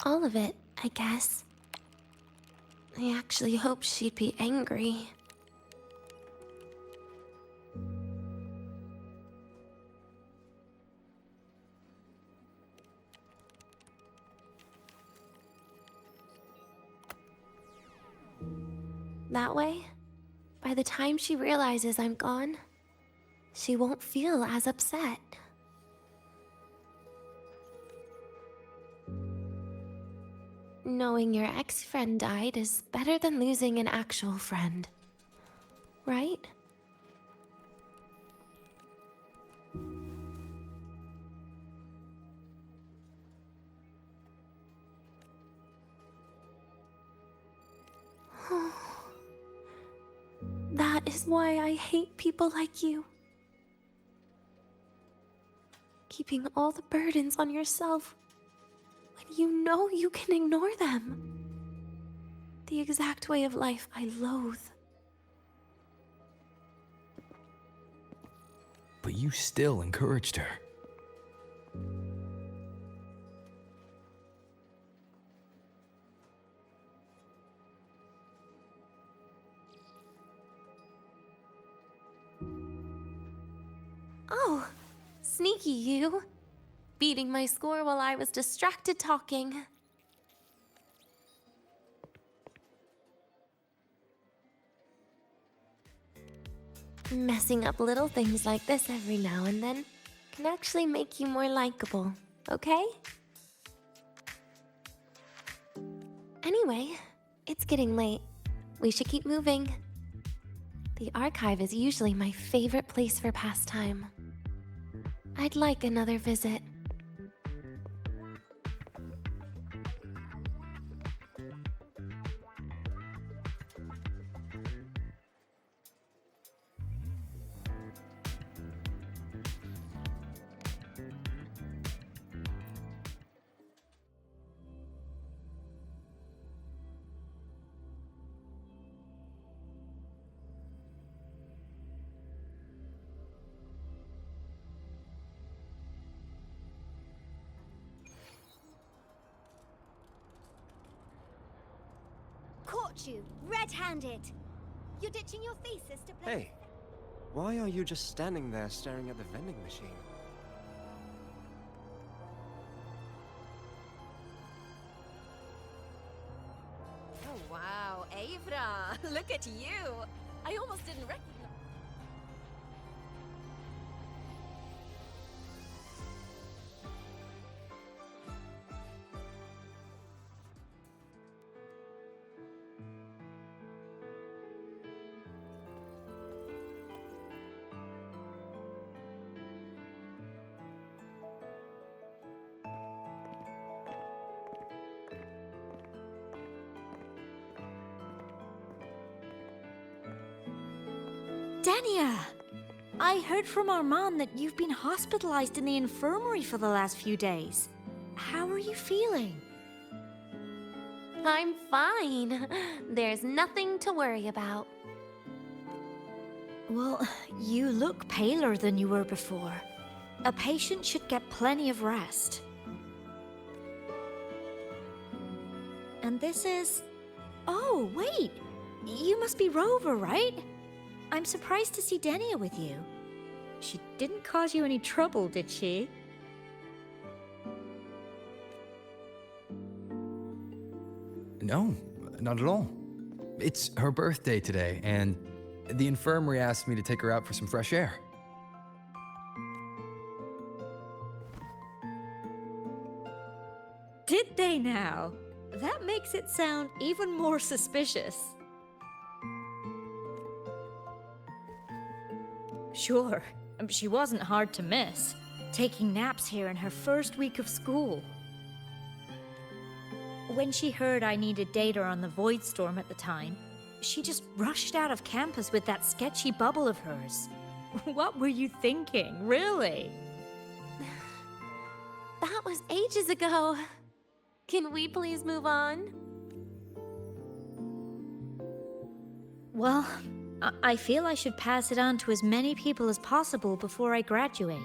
All of it, I guess. I actually hoped she'd be angry. That way, by the time she realizes I'm gone, she won't feel as upset. Knowing your ex-friend died is better than losing an actual friend, right? That is why I hate people like you. Keeping all the burdens on yourself when you know you can ignore them. The exact way of life I loathe. But you still encouraged her. Oh, sneaky you. Beating my score while I was distracted talking. Messing up little things like this every now and then can actually make you more likable, okay? Anyway, it's getting late. We should keep moving. The archive is usually my favorite place for pastime. I'd like another visit. Caught you, red-handed. You're ditching your thesis to play. Hey, why are you just standing there staring at the vending machine? Oh wow, Avra, look at you. I almost didn't recognize. Denia! I heard from Armand that you've been hospitalized in the infirmary for the last few days. How are you feeling? I'm fine. There's nothing to worry about. Well, you look paler than you were before. A patient should get plenty of rest. And this is... Oh, wait! You must be Rover, right? I'm surprised to see Denia with you. She didn't cause you any trouble, did she? No, not at all. It's her birthday today, and the infirmary asked me to take her out for some fresh air. Did they now? That makes it sound even more suspicious. Sure, she wasn't hard to miss, taking naps here in her first week of school. When she heard I needed data on the Void Storm at the time, she just rushed out of campus with that sketchy bubble of hers. What were you thinking, really? That was ages ago. Can we please move on? Well, I feel I should pass it on to as many people as possible before I graduate.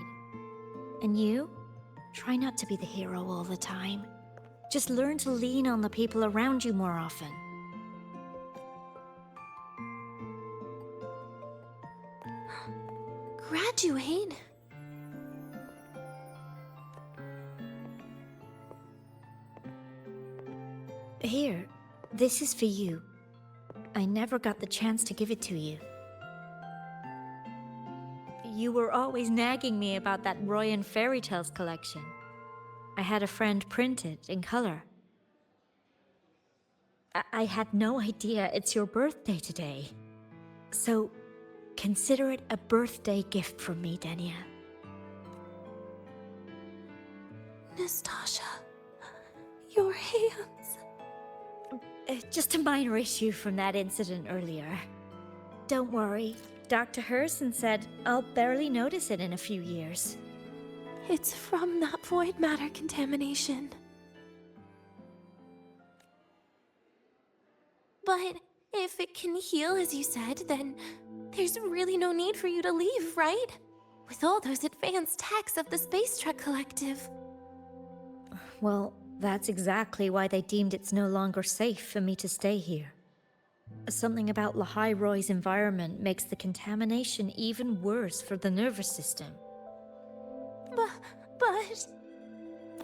And you? Try not to be the hero all the time. Just learn to lean on the people around you more often. Graduate? Here, this is for you. I never got the chance to give it to you. You were always nagging me about that Roy and Fairy Tales collection. I had a friend print it in color. I had no idea it's your birthday today. So, consider it a birthday gift from me, Denia. Nastasha, your hands. Just a minor issue from that incident earlier. Don't worry. Dr. Herson said I'll barely notice it in a few years. It's from that void matter contamination. But if it can heal, as you said, then there's really no need for you to leave, right? With all those advanced techs of the Space Trek Collective. Well, that's exactly why they deemed it's no longer safe for me to stay here. Something about Lahai-Roi's environment makes the contamination even worse for the nervous system. But...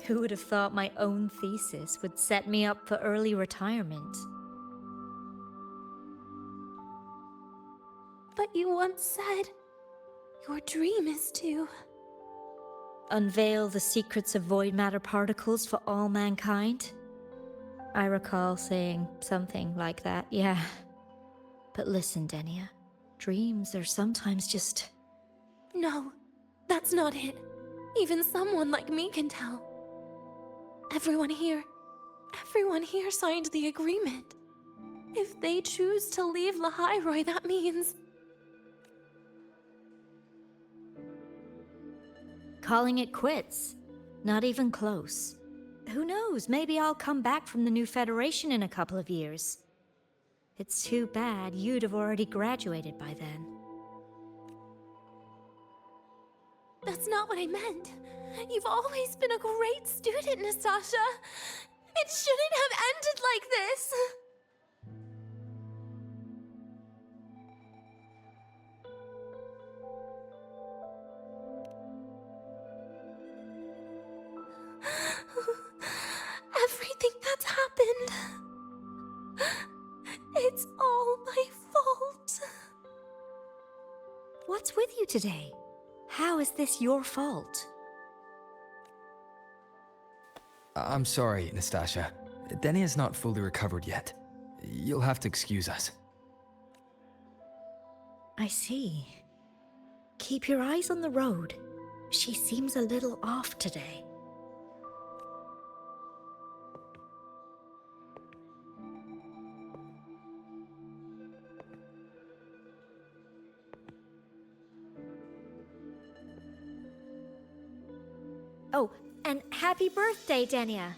Who would have thought my own thesis would set me up for early retirement? But you once said your dream is to... unveil the secrets of void matter particles for all mankind? I recall saying something like that, yeah. But listen, Denia, dreams are sometimes just... No, that's not it. Even someone like me can tell. Everyone here signed the agreement. If they choose to leave Lahai-Roi, that means... calling it quits. Not even close. Who knows, maybe I'll come back from the new Federation in a couple of years. It's too bad you'd have already graduated by then. That's not what I meant. You've always been a great student, Nastasha. It shouldn't have ended like this. Everything that's happened... it's all my fault. What's with you today? How is this your fault? I'm sorry, Nastasha. Denia's not fully recovered yet. You'll have to excuse us. I see. Keep your eyes on the road. She seems a little off today. Oh, and happy birthday, Denia!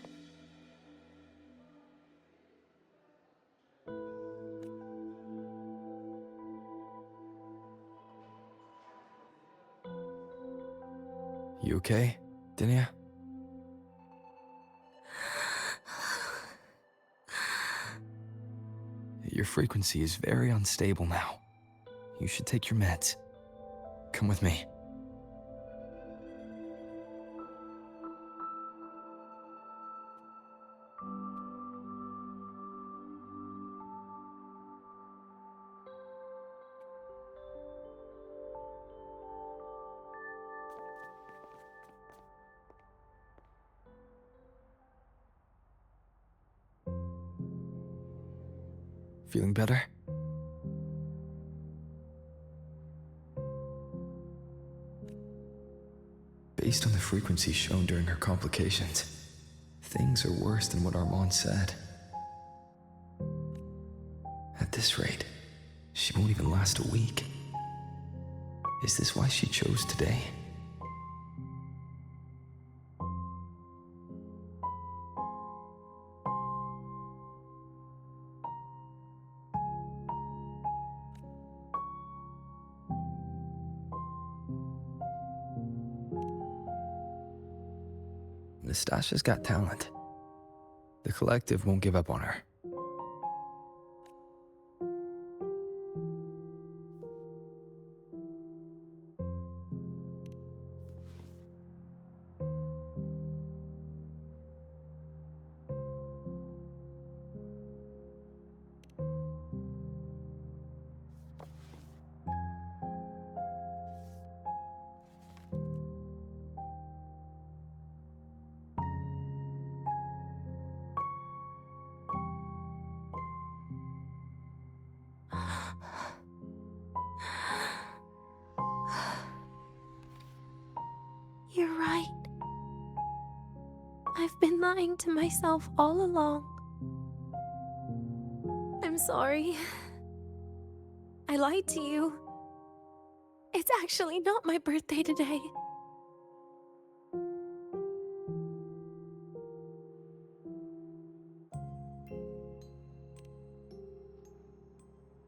You okay, Denia? Your frequency is very unstable now. You should take your meds. Come with me. Feeling better? Based on the frequency shown during her complications, things are worse than what Armand said. At this rate, she won't even last a week. Is this why she chose today? Nastasha's got talent. The collective won't give up on her. You're right. I've been lying to myself all along. I'm sorry. I lied to you. It's actually not my birthday today.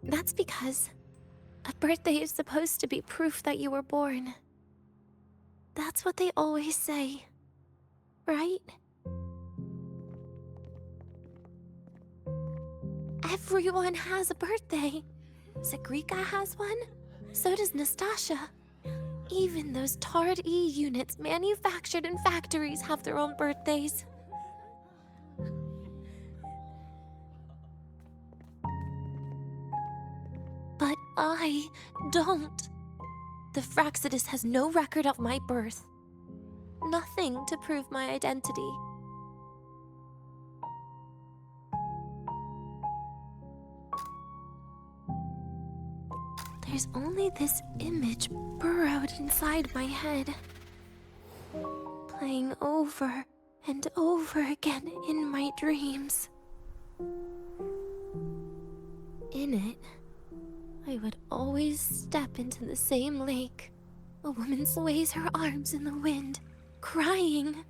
That's because a birthday is supposed to be proof that you were born. That's what they always say, right? Everyone has a birthday. Seque has one, so does Nastasha. Even those tarred E units manufactured in factories have their own birthdays. But I don't. The Fraxidus has no record of my birth. Nothing to prove my identity. There's only this image burrowed inside my head, playing over and over again in my dreams. In it, I would always step into the same lake. A woman sways her arms in the wind, crying.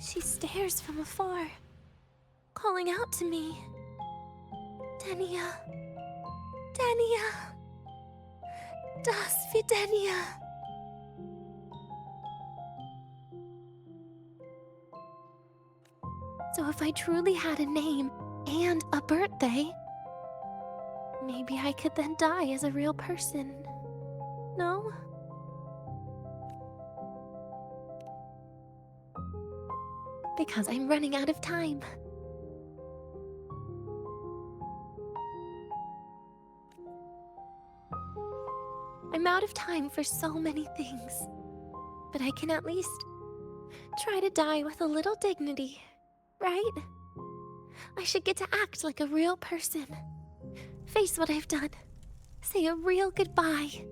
She stares from afar, calling out to me. Denia. Denia. Das wie Denia. So if I truly had a name and a birthday, maybe I could then die as a real person. No? Because I'm running out of time. I'm out of time for so many things, but I can at least try to die with a little dignity, right? I should get to act like a real person, face what I've done, say a real goodbye,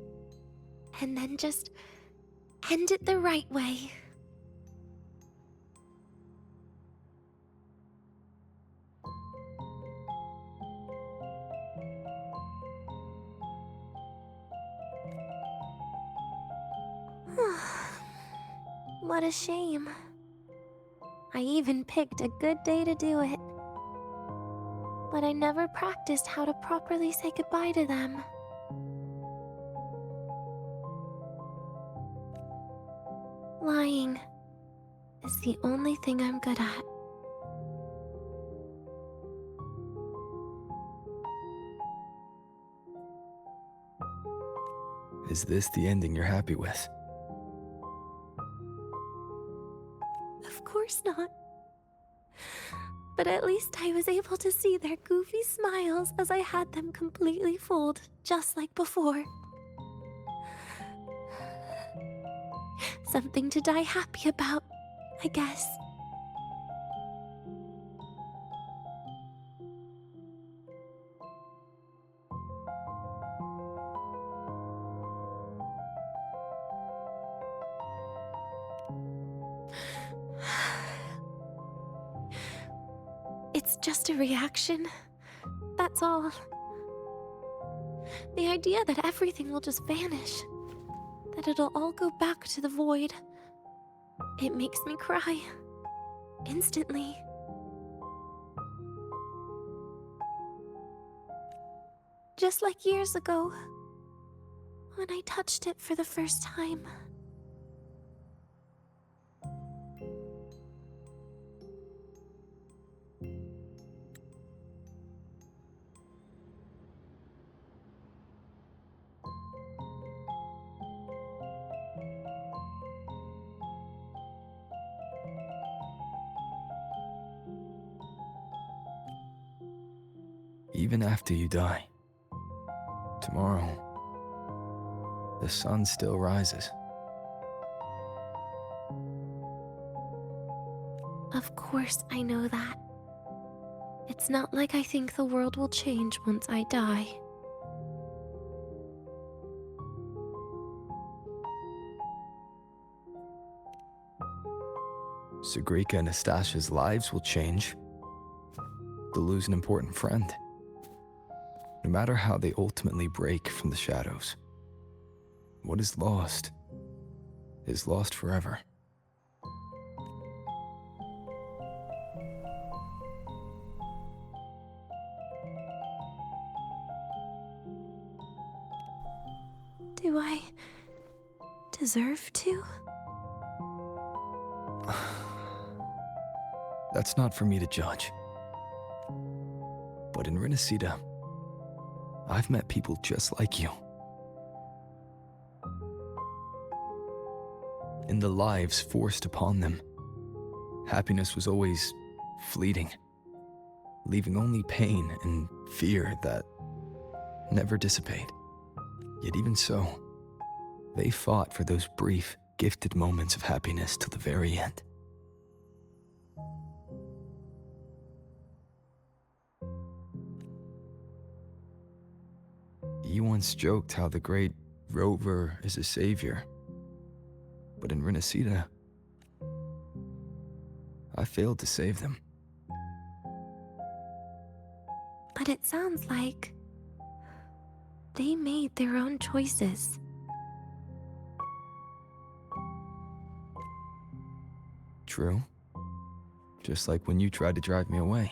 and then just end it the right way. What a shame. I even picked a good day to do it. But I never practiced how to properly say goodbye to them. Lying is the only thing I'm good at. Is this the ending you're happy with? Of course not. But at least I was able to see their goofy smiles as I had them completely fooled, just like before. Something to die happy about, I guess. It's just a reaction. That's all. The idea that everything will just vanish, that it'll all go back to the void, it makes me cry. Instantly. Just like years ago, when I touched it for the first time. Even after you die, tomorrow, the sun still rises. Of course I know that. It's not like I think the world will change once I die. Segrika and Nastasha's lives will change. They'll lose an important friend. No matter how they ultimately break from the shadows, what is lost forever. Do I deserve to? That's not for me to judge. But in Renacida, I've met people just like you. In the lives forced upon them, happiness was always fleeting, leaving only pain and fear that never dissipate. Yet even so, they fought for those brief, gifted moments of happiness till the very end. You once joked how the great rover is a savior, but in Renacida, I failed to save them. But it sounds like they made their own choices. True. Just like when you tried to drive me away.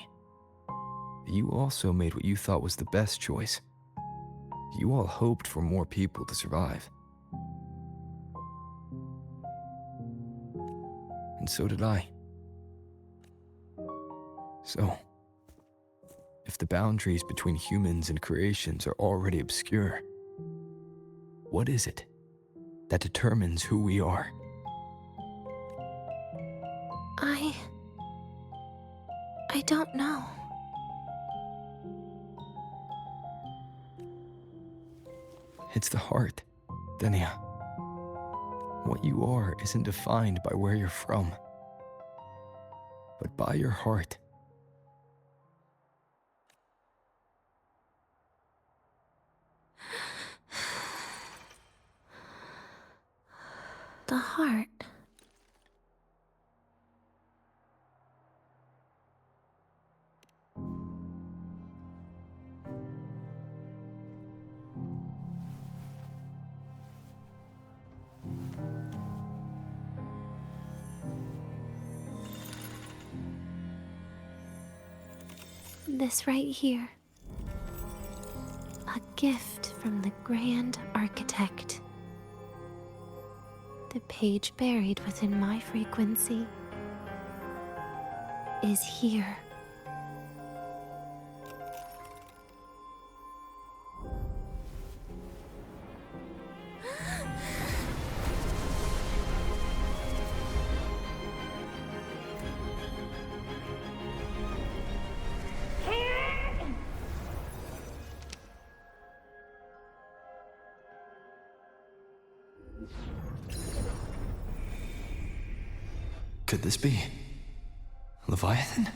You also made what you thought was the best choice. You all hoped for more people to survive. And so did I. So, if the boundaries between humans and creations are already obscure, what is it that determines who we are? I don't know. It's the heart, Denia. What you are isn't defined by where you're from, but by your heart. The heart. This right here. A gift from the Grand Architect. The page buried within my frequency is here. Could this be Leviathan?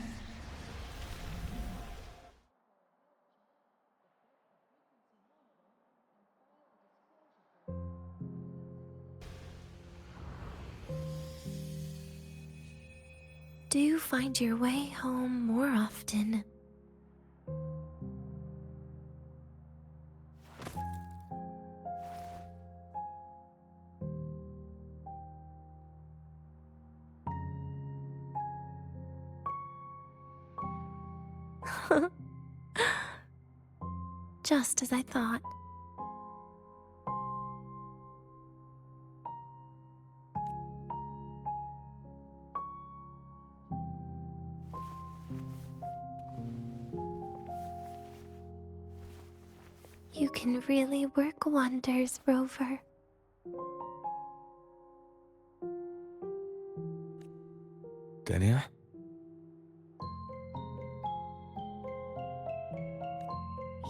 Do find your way home more often. Just as I thought. You can really work wonders, Rover. Denia?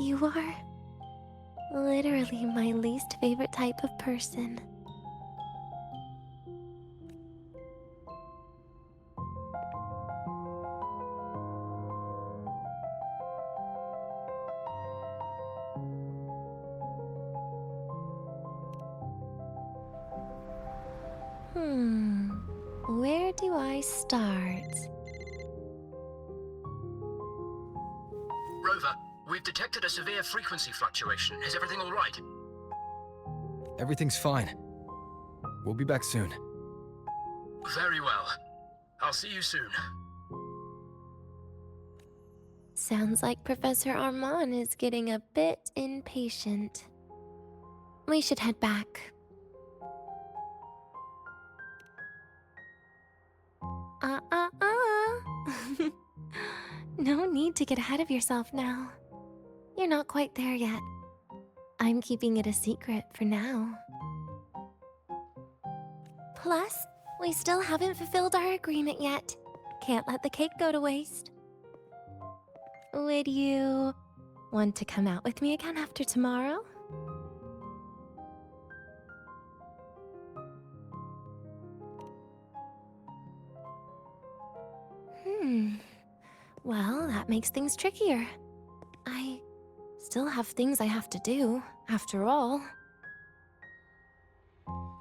You are literally my least favorite type of person. Where do I start? Rover, we've detected a severe frequency fluctuation. Is everything all right? Everything's fine. We'll be back soon. Very well. I'll see you soon. Sounds like Professor Armand is getting a bit impatient. We should head back. No need to get ahead of yourself now. You're not quite there yet. I'm keeping it a secret for now. Plus, we still haven't fulfilled our agreement yet. Can't let the cake go to waste. Would you want to come out with me again after tomorrow? Well, that makes things trickier. I still have things I have to do, after all.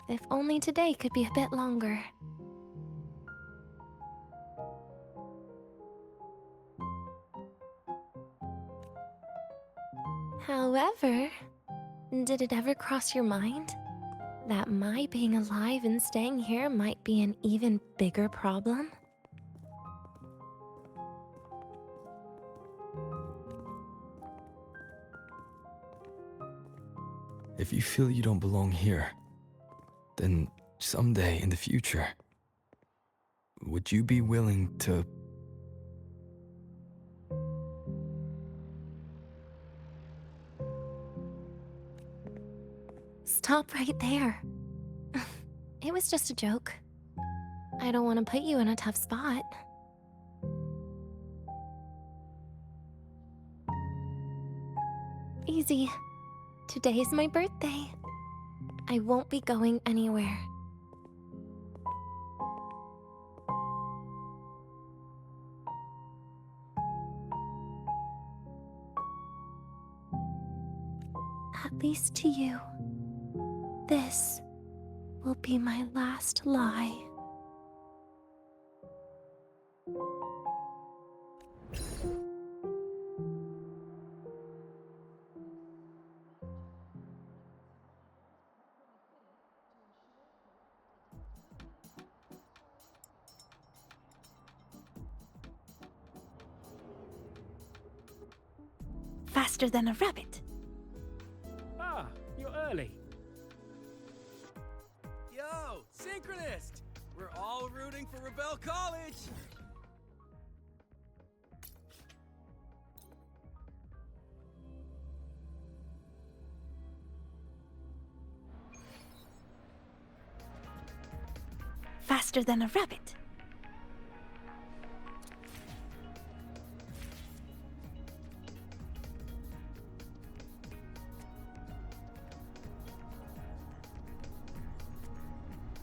If only today could be a bit longer. However, did it ever cross your mind that my being alive and staying here might be an even bigger problem? If you feel you don't belong here, then someday in the future, would you be willing to... Stop right there. It was just a joke. I don't want to put you in a tough spot. Easy. Today's my birthday. I won't be going anywhere. At least to you. This will be my last lie. faster than a rabbit. Ah, you're early. Yo, Synchronist! We're all rooting for Rebel College! Faster than a rabbit.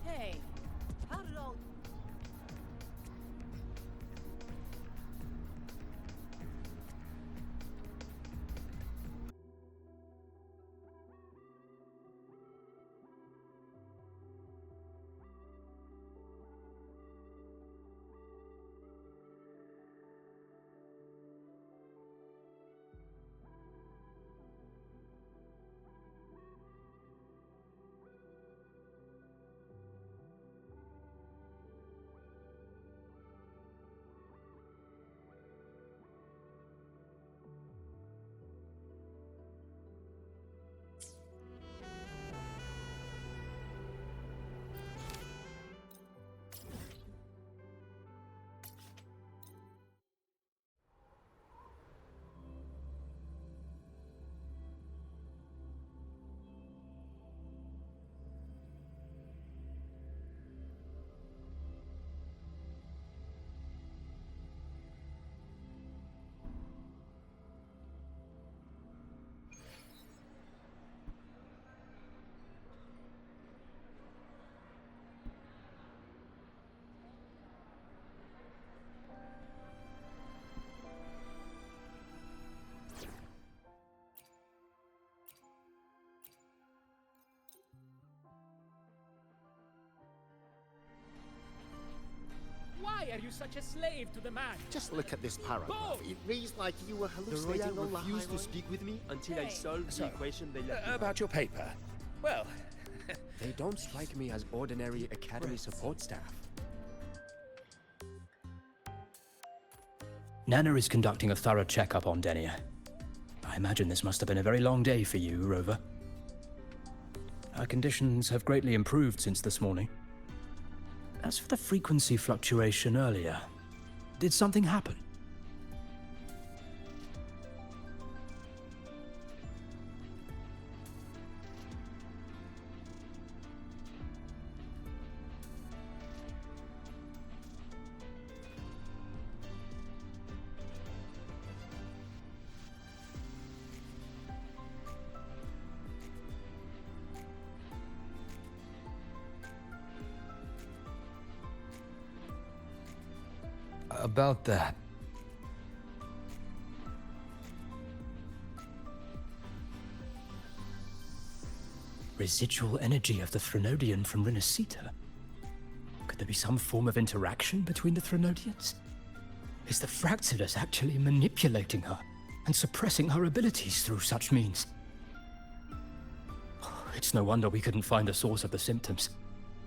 Hey, how did all... Why are you such a slave to the man? Just look at this paragraph. It reads like you were The hallucinating Royal on refused to Lahai-Roi. speak with me until I solved the equation they left About your paper. Well, They don't strike me as ordinary academy support staff. Nana is conducting a thorough checkup on Denia. I imagine this must have been a very long day for you, Rover. Her conditions have greatly improved since this morning. As for the frequency fluctuation earlier, did something happen? About that. Residual energy of the Threnodian from Renacita? Could there be some form of interaction between the Threnodians? Is the Fractulus actually manipulating her and suppressing her abilities through such means? It's no wonder we couldn't find the source of the symptoms.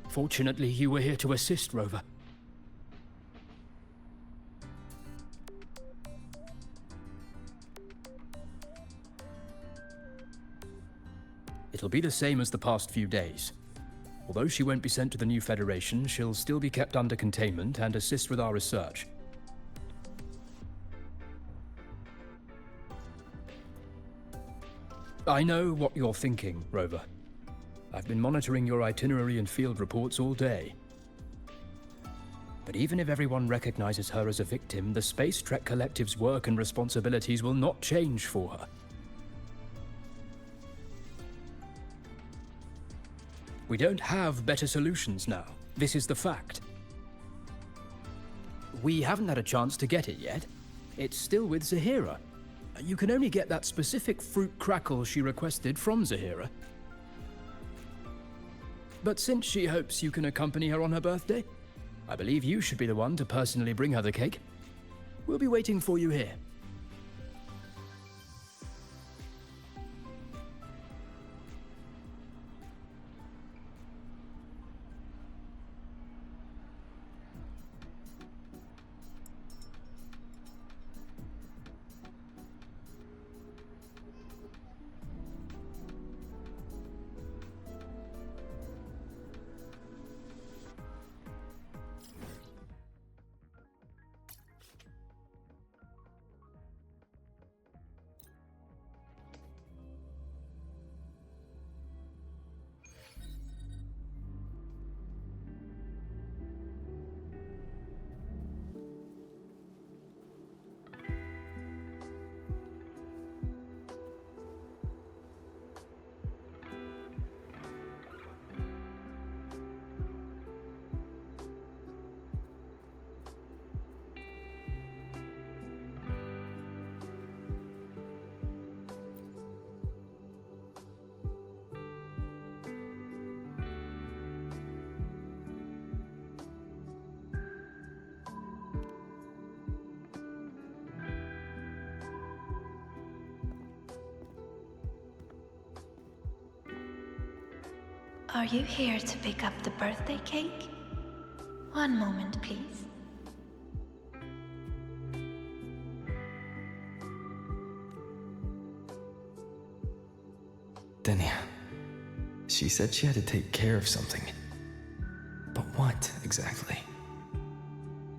Fortunately, you were here to assist, Rover. It'll be the same as the past few days. Although she won't be sent to the new Federation, she'll still be kept under containment and assist with our research. I know what you're thinking, Rover. I've been monitoring your itinerary and field reports all day. But even if everyone recognizes her as a victim, the Space Trek Collective's work and responsibilities will not change for her. We don't have better solutions now. This is the fact. We haven't had a chance to get it yet. It's still with Zahira. You can only get that specific fruit crackle she requested from Zahira. But since she hopes you can accompany her on her birthday, I believe you should be the one to personally bring her the cake. We'll be waiting for you here. Are you here to pick up the birthday cake? One moment, please. Denia. She said she had to take care of something. But what, exactly?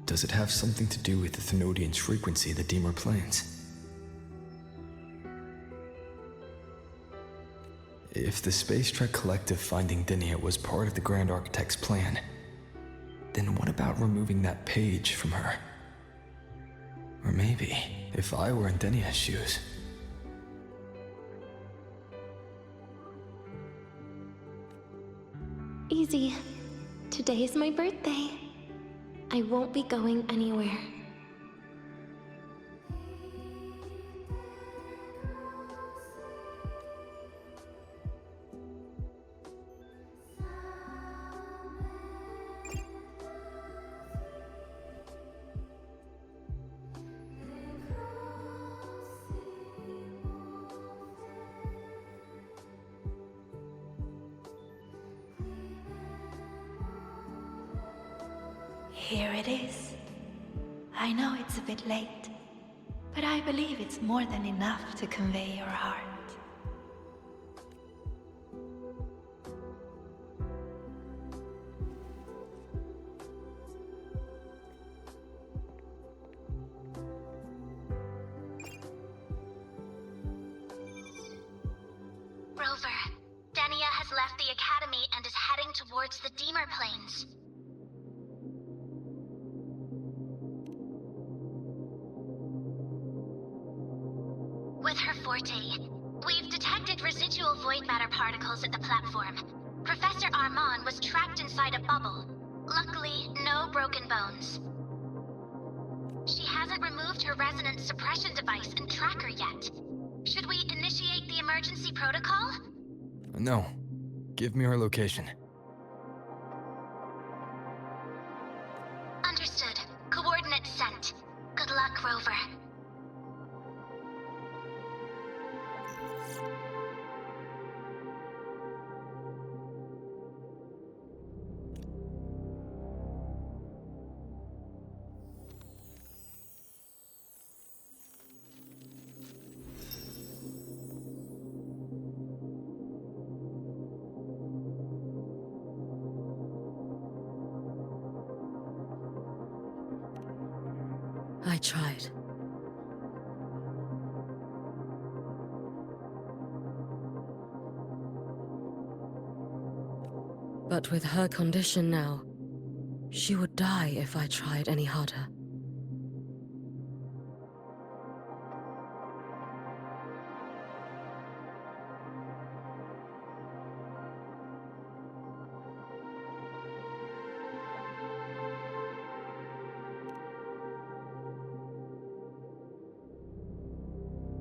Does it have something to do with the Thenodian's frequency the Deemer plans? If the Space Trek Collective finding Denia was part of the Grand Architect's plan, then what about removing that page from her? Or maybe, if I were in Denia's shoes... Easy. Today is my birthday. I won't be going anywhere. Here it is. I know it's a bit late, but I believe it's more than enough to convey your heart. Rover, Denia has left the Academy and is heading towards the Deemer Plains. With her forte, we've detected residual void matter particles at the platform. Professor Armand was trapped inside a bubble. Luckily, no broken bones. She hasn't removed her resonance suppression device and tracker yet. Should we initiate the emergency protocol? No. Give me her location. Understood. Coordinates sent. Good luck, Rover. I tried. But with her condition now, she would die if I tried any harder.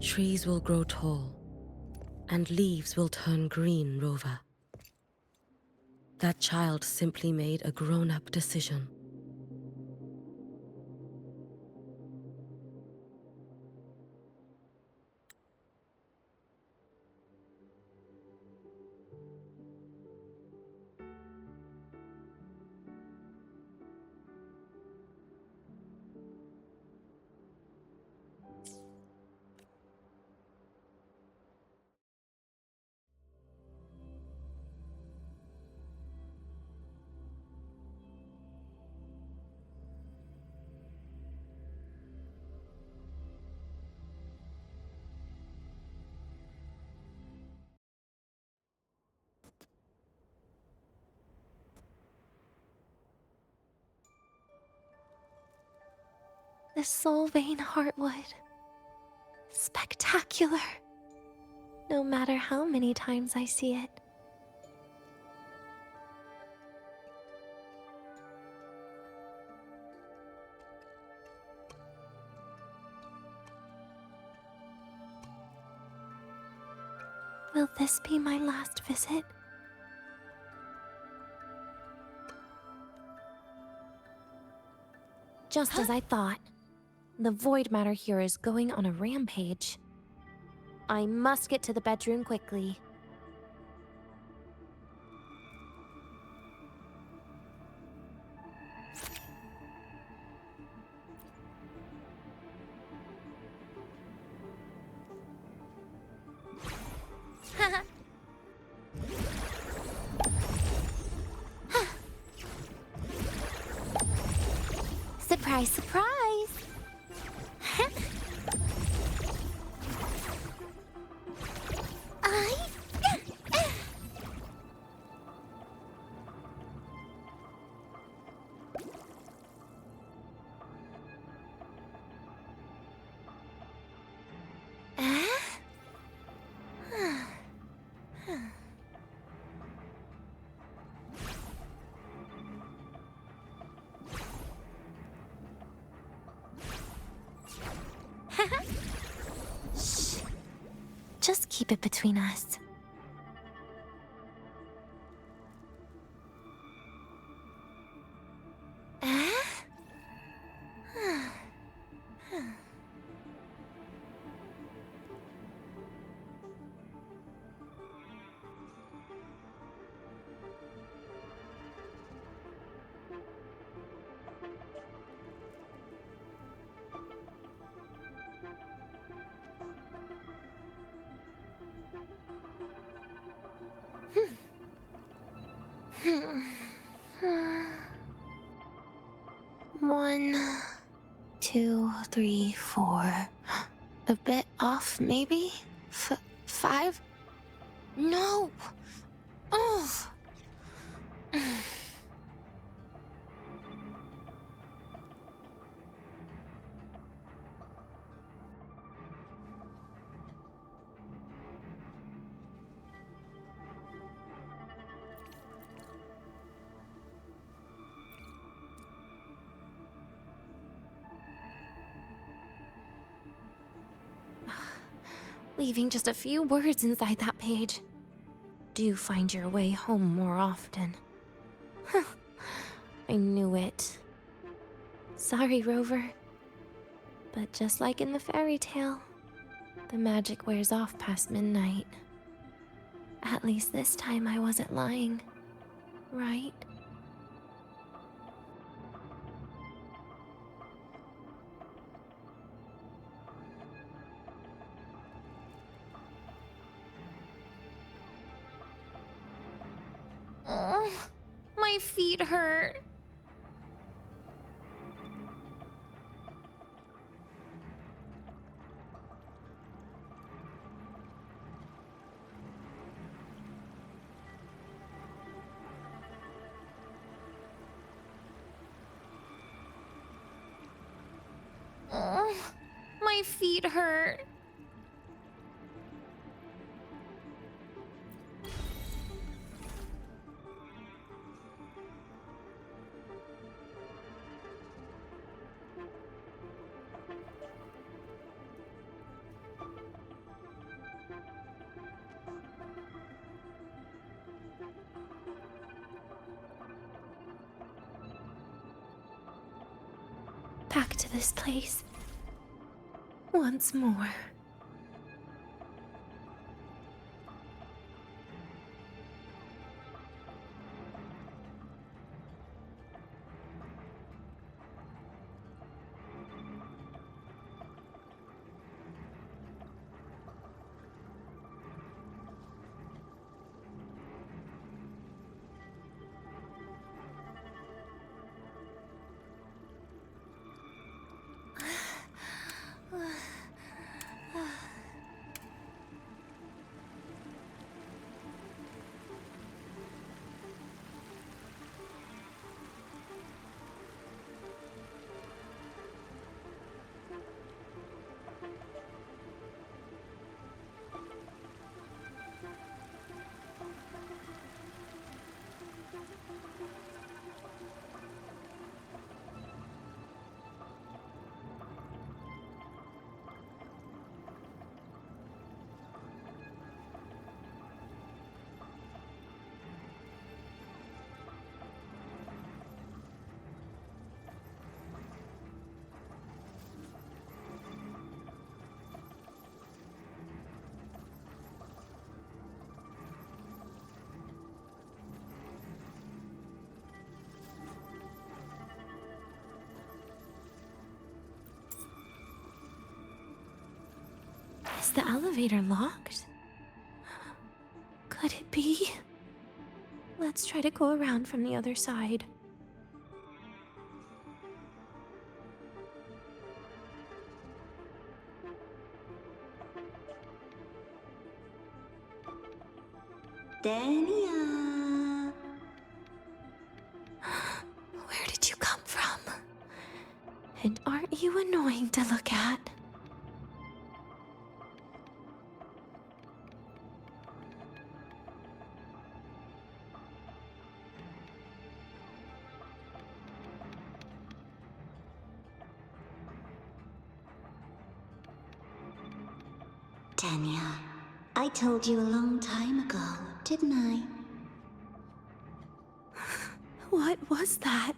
Trees will grow tall, and leaves will turn green, Rover. That child simply made a grown-up decision. The Solvane Heartwood. Spectacular. No matter how many times I see it. Will this be my last visit? Just as I thought. The void matter here is going on a rampage. I must get to the bedroom quickly. Surprise, surprise! Shh. Just keep it between us. One, two, three, four. A bit off, maybe? Five? No! Oh! Leaving just a few words inside that page. Do find your way home more often. I knew it. Sorry, Rover. But just like in the fairy tale, the magic wears off past midnight. At least this time I wasn't lying, right? Oh, my feet hurt. Oh, my feet hurt. Back to this place. Once more. Is the elevator locked? Could it be? Let's try to go around from the other side. Denia. Where did you come from? And aren't you annoying to look at? Denia, I told you a long time ago, didn't I? What was that?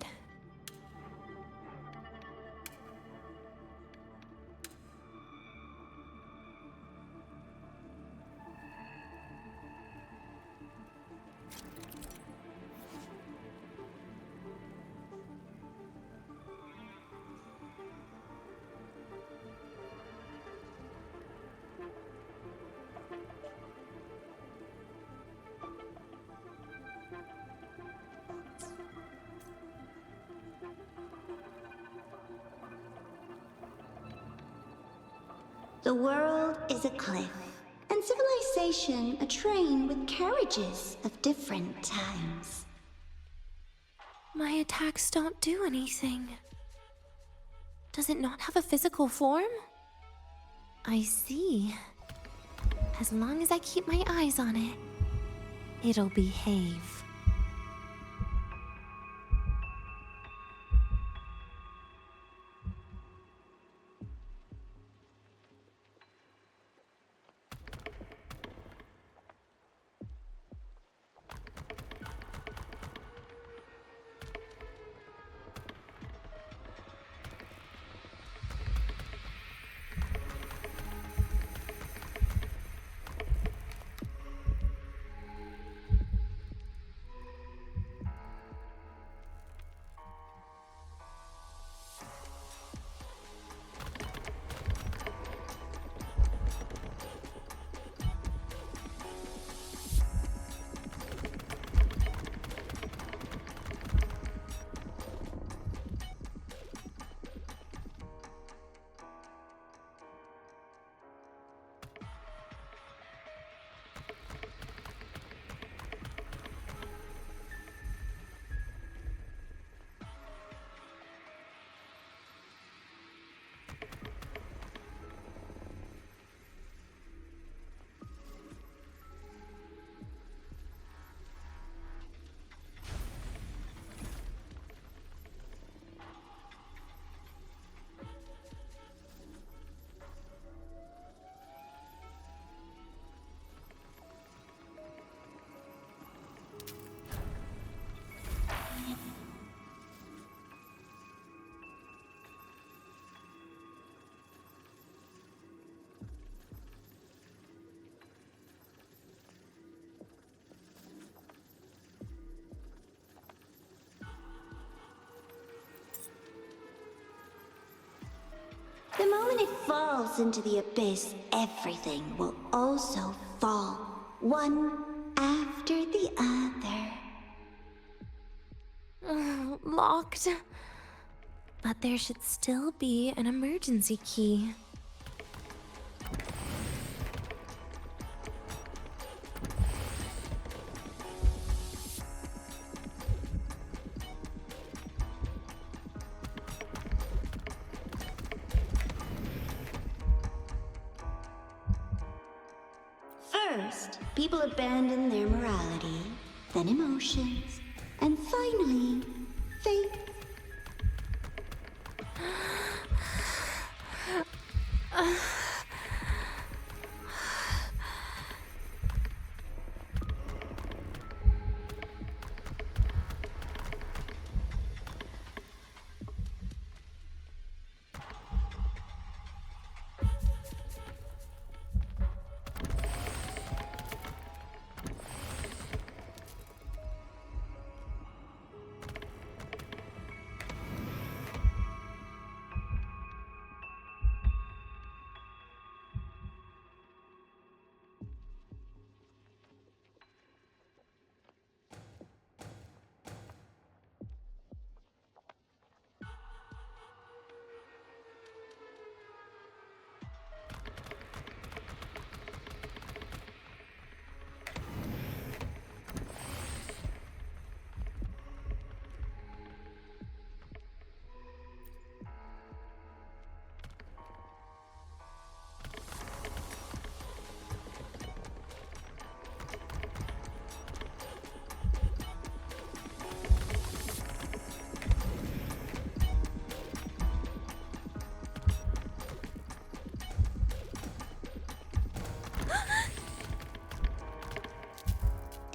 The world is a cliff, and civilization a train with carriages of different times. My attacks don't do anything. Does it not have a physical form? I see. As long as I keep my eyes on it, it'll behave. The moment it falls into the abyss, everything will also fall, one after the other. Locked. But there should still be an emergency key. First, people abandon their morality, then emotions, and finally, faith.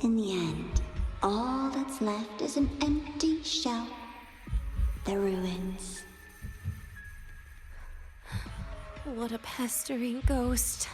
In the end, all that's left is an empty shell. The ruins. What a pestering ghost.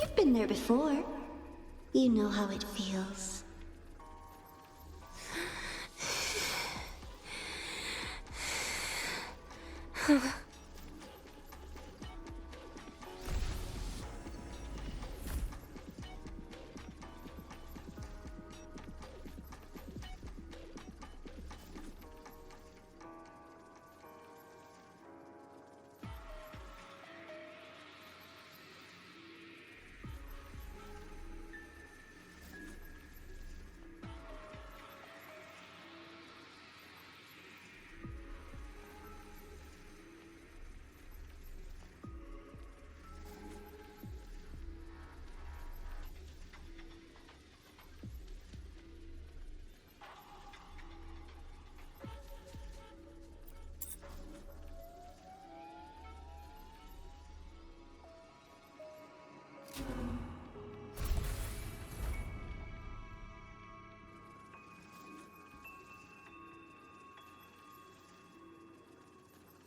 You've been there before. You know how it feels.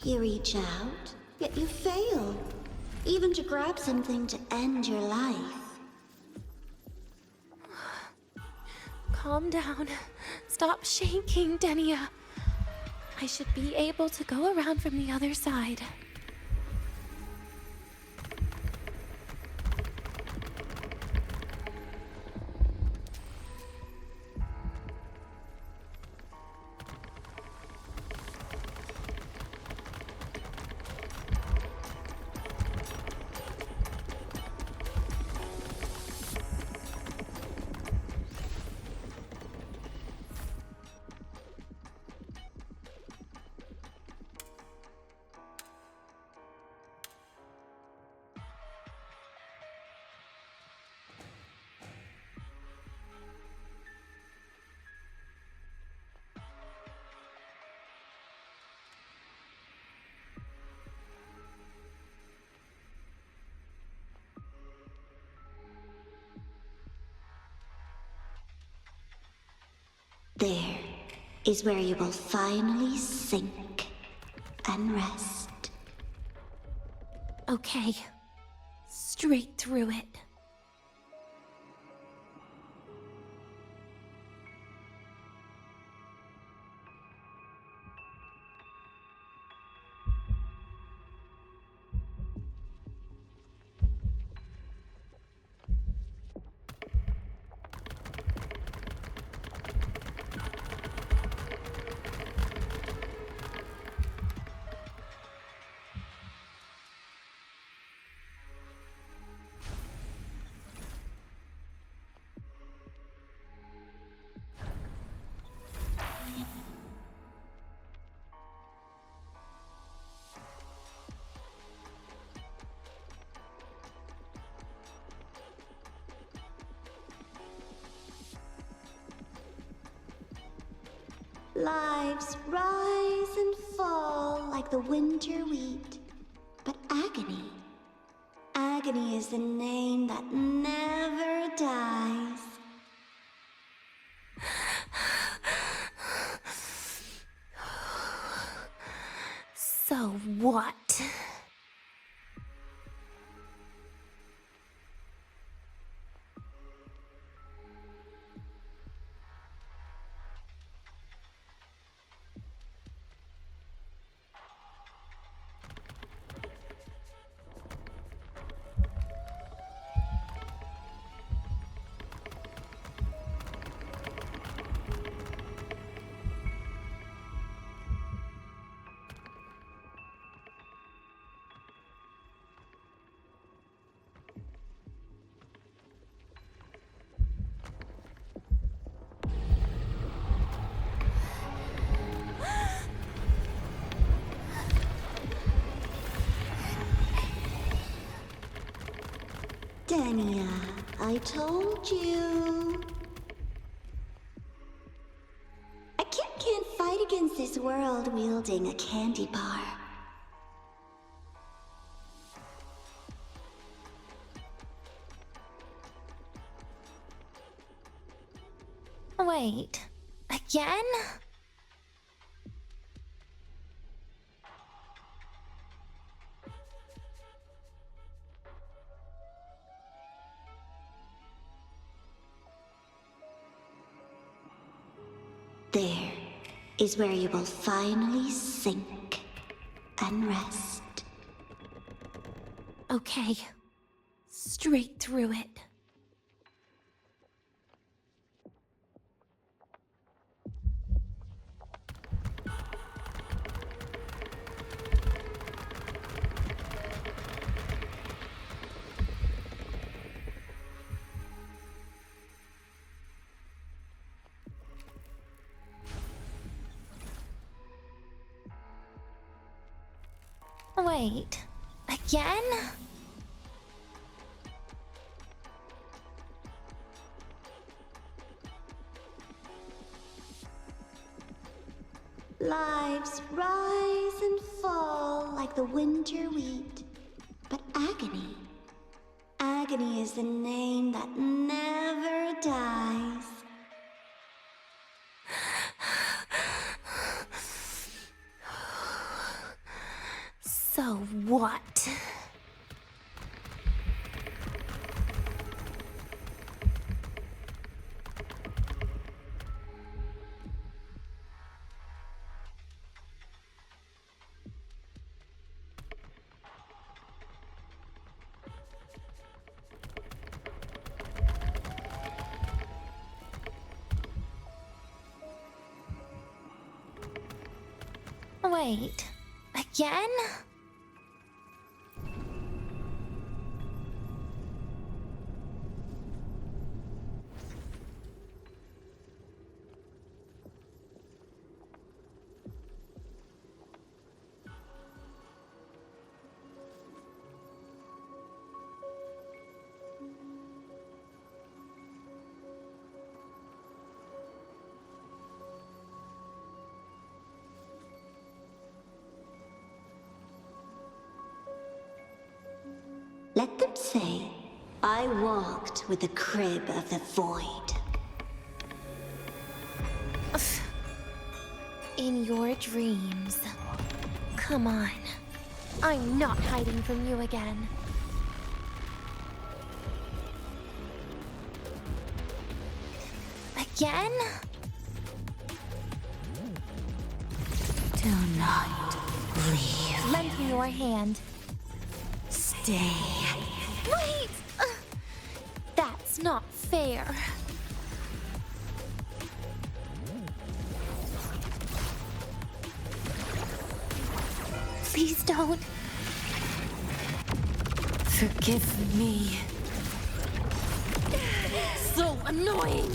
You reach out, yet you fail. Even to grab something to end your life. Calm down. Stop shaking, Denia. I should be able to go around from the other side. There is where you will finally sink and rest. Okay. Straight through it. Lives rise and fall like the winter wheat. But agony, agony is the name that never dies. So what? I told you. A kid can't fight against this world wielding a candy bar. Wait, again? There is where you will finally sink and rest. Okay, straight through it. Wait, again? Lives rise and fall like the winter wheat. But agony, agony is the name that never dies. So what? Wait, again? Let them say, I walked with the crib of the void. In your dreams. Come on. I'm not hiding from you again. Again? Do not breathe. Lend me your hand. Stay. Wait! That's not fair. Please don't. Forgive me. So annoying!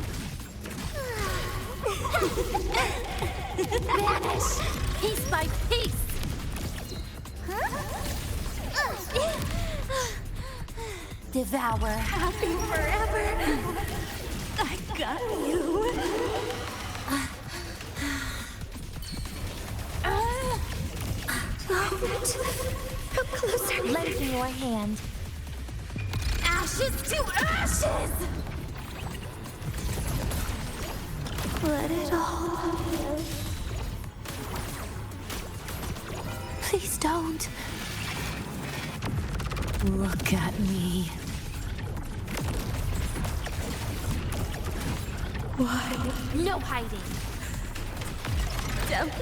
Vanish! Piece by piece! Devour. Happy forever. I got you. Come closer. Lend me your hand. Ashes to ashes! Let it all. Please don't. Look at me. Why? No hiding. Don't.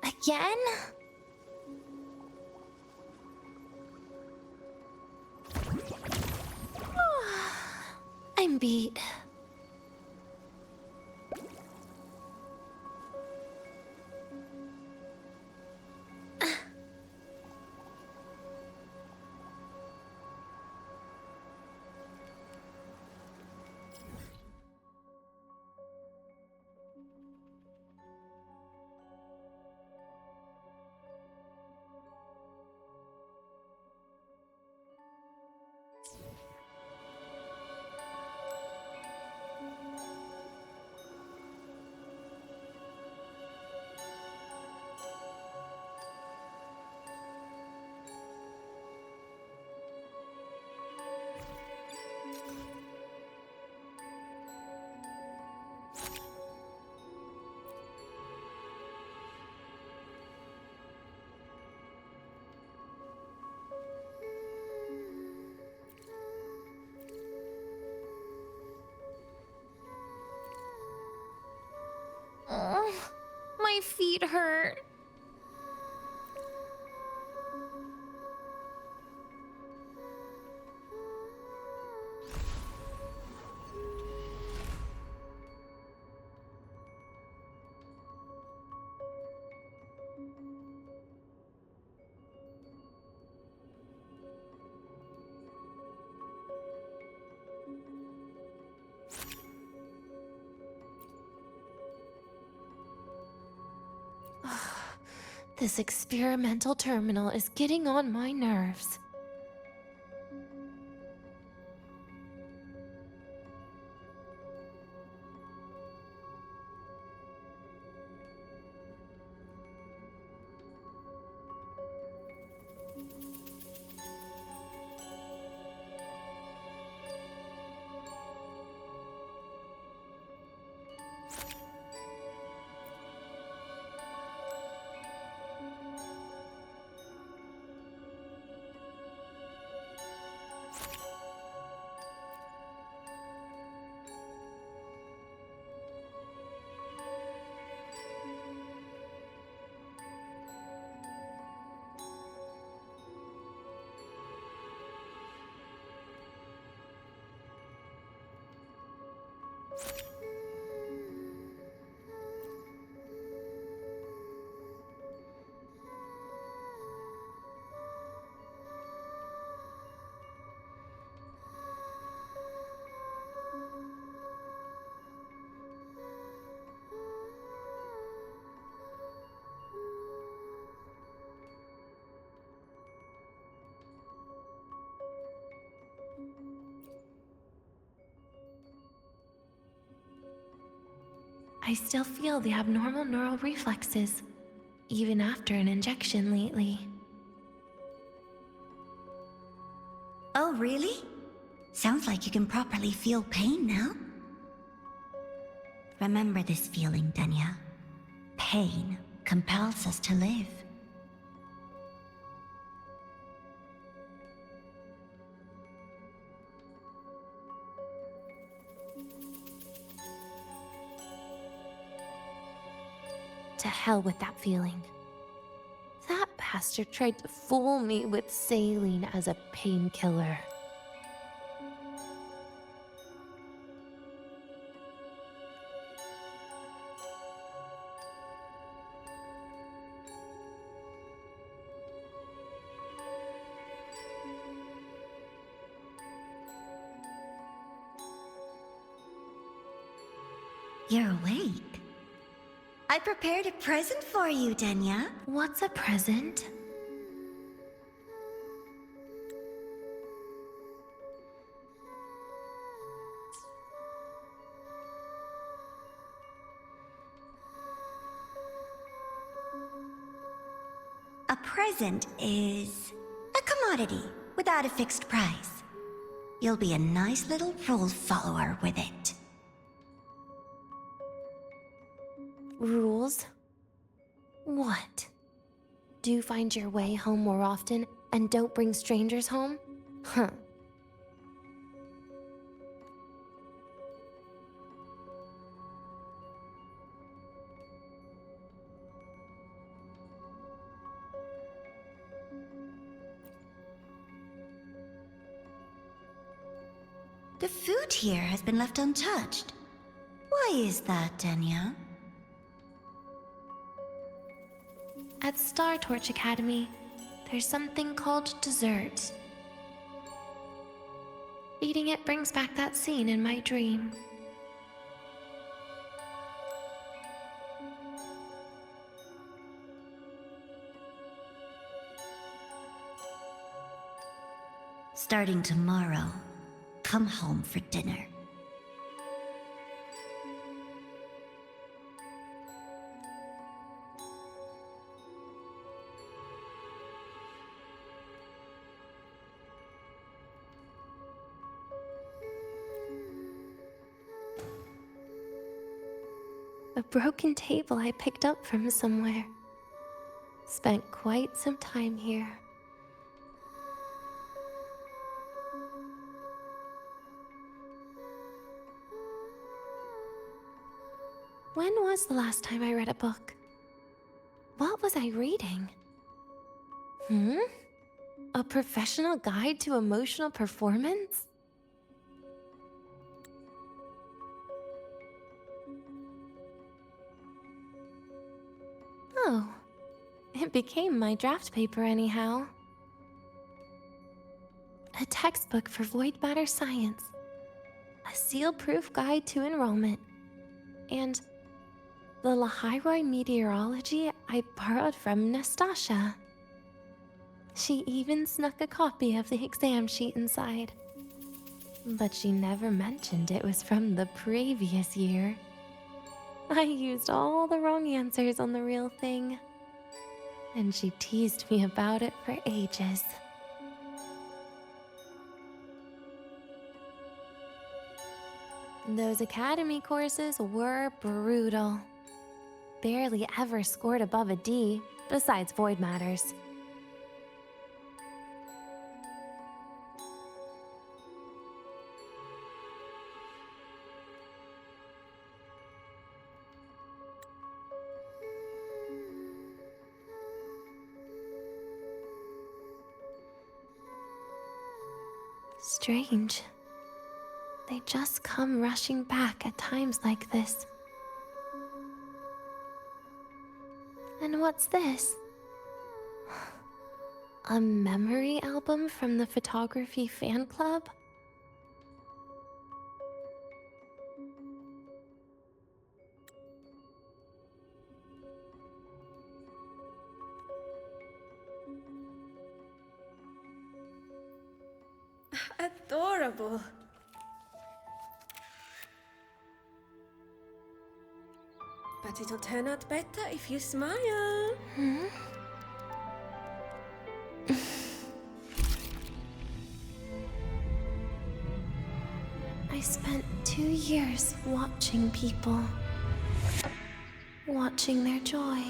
Again? I'm beat. My feet hurt. This experimental terminal is getting on my nerves. I still feel the abnormal neural reflexes, even after an injection lately. Oh, really? Sounds like you can properly feel pain now. Remember this feeling, Denia. Pain compels us to live. To hell with that feeling. That bastard tried to fool me with saline as a painkiller. You're awake. I prepared a present for you, Denia. What's a present? A present is a commodity without a fixed price. You'll be a nice little rule follower with it. Rules? What? Do find your way home more often and don't bring strangers home? Huh. The food here has been left untouched. Why is that, Denia? At Star Torch Academy, there's something called dessert. Eating it brings back that scene in my dream. Starting tomorrow, come home for dinner. A broken table I picked up from somewhere. Spent quite some time here. When was the last time I read a book? What was I reading? A professional guide to emotional performance? Oh, it became my draft paper anyhow. A textbook for void matter science. A seal-proof guide to enrollment. And the Lahai-Roi meteorology I borrowed from Nastasha. She even snuck a copy of the exam sheet inside. But she never mentioned it was from the previous year. I used all the wrong answers on the real thing. And she teased me about it for ages. Those academy courses were brutal. Barely ever scored above a D, besides void matters. Strange. They just come rushing back at times like this. And what's this? A memory album from the photography fan club? Adorable. But it'll turn out better if you smile. I spent 2 years watching people. Watching their joy.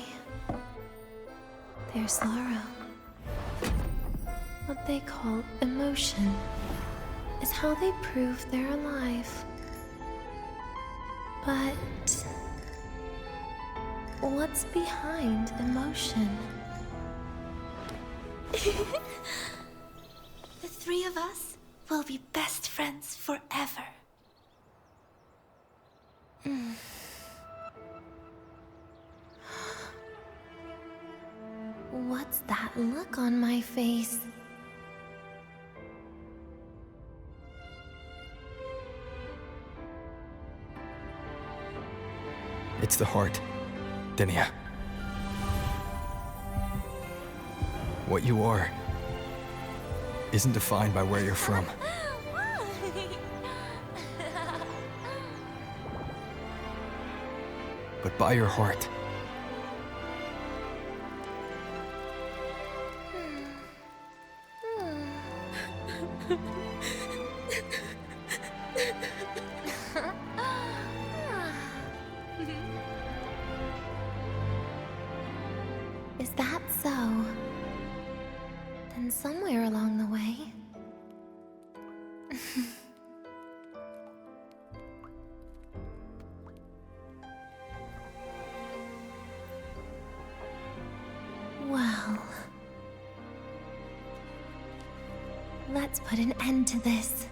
Their sorrow. What they call emotion is how they prove they're alive. But what's behind emotion? The three of us will be best friends forever. What's that look on my face? It's the heart, Denia. What you are isn't defined by where you're from. But by your heart. Is that so? Then somewhere along the way... Well... Let's put an end to this.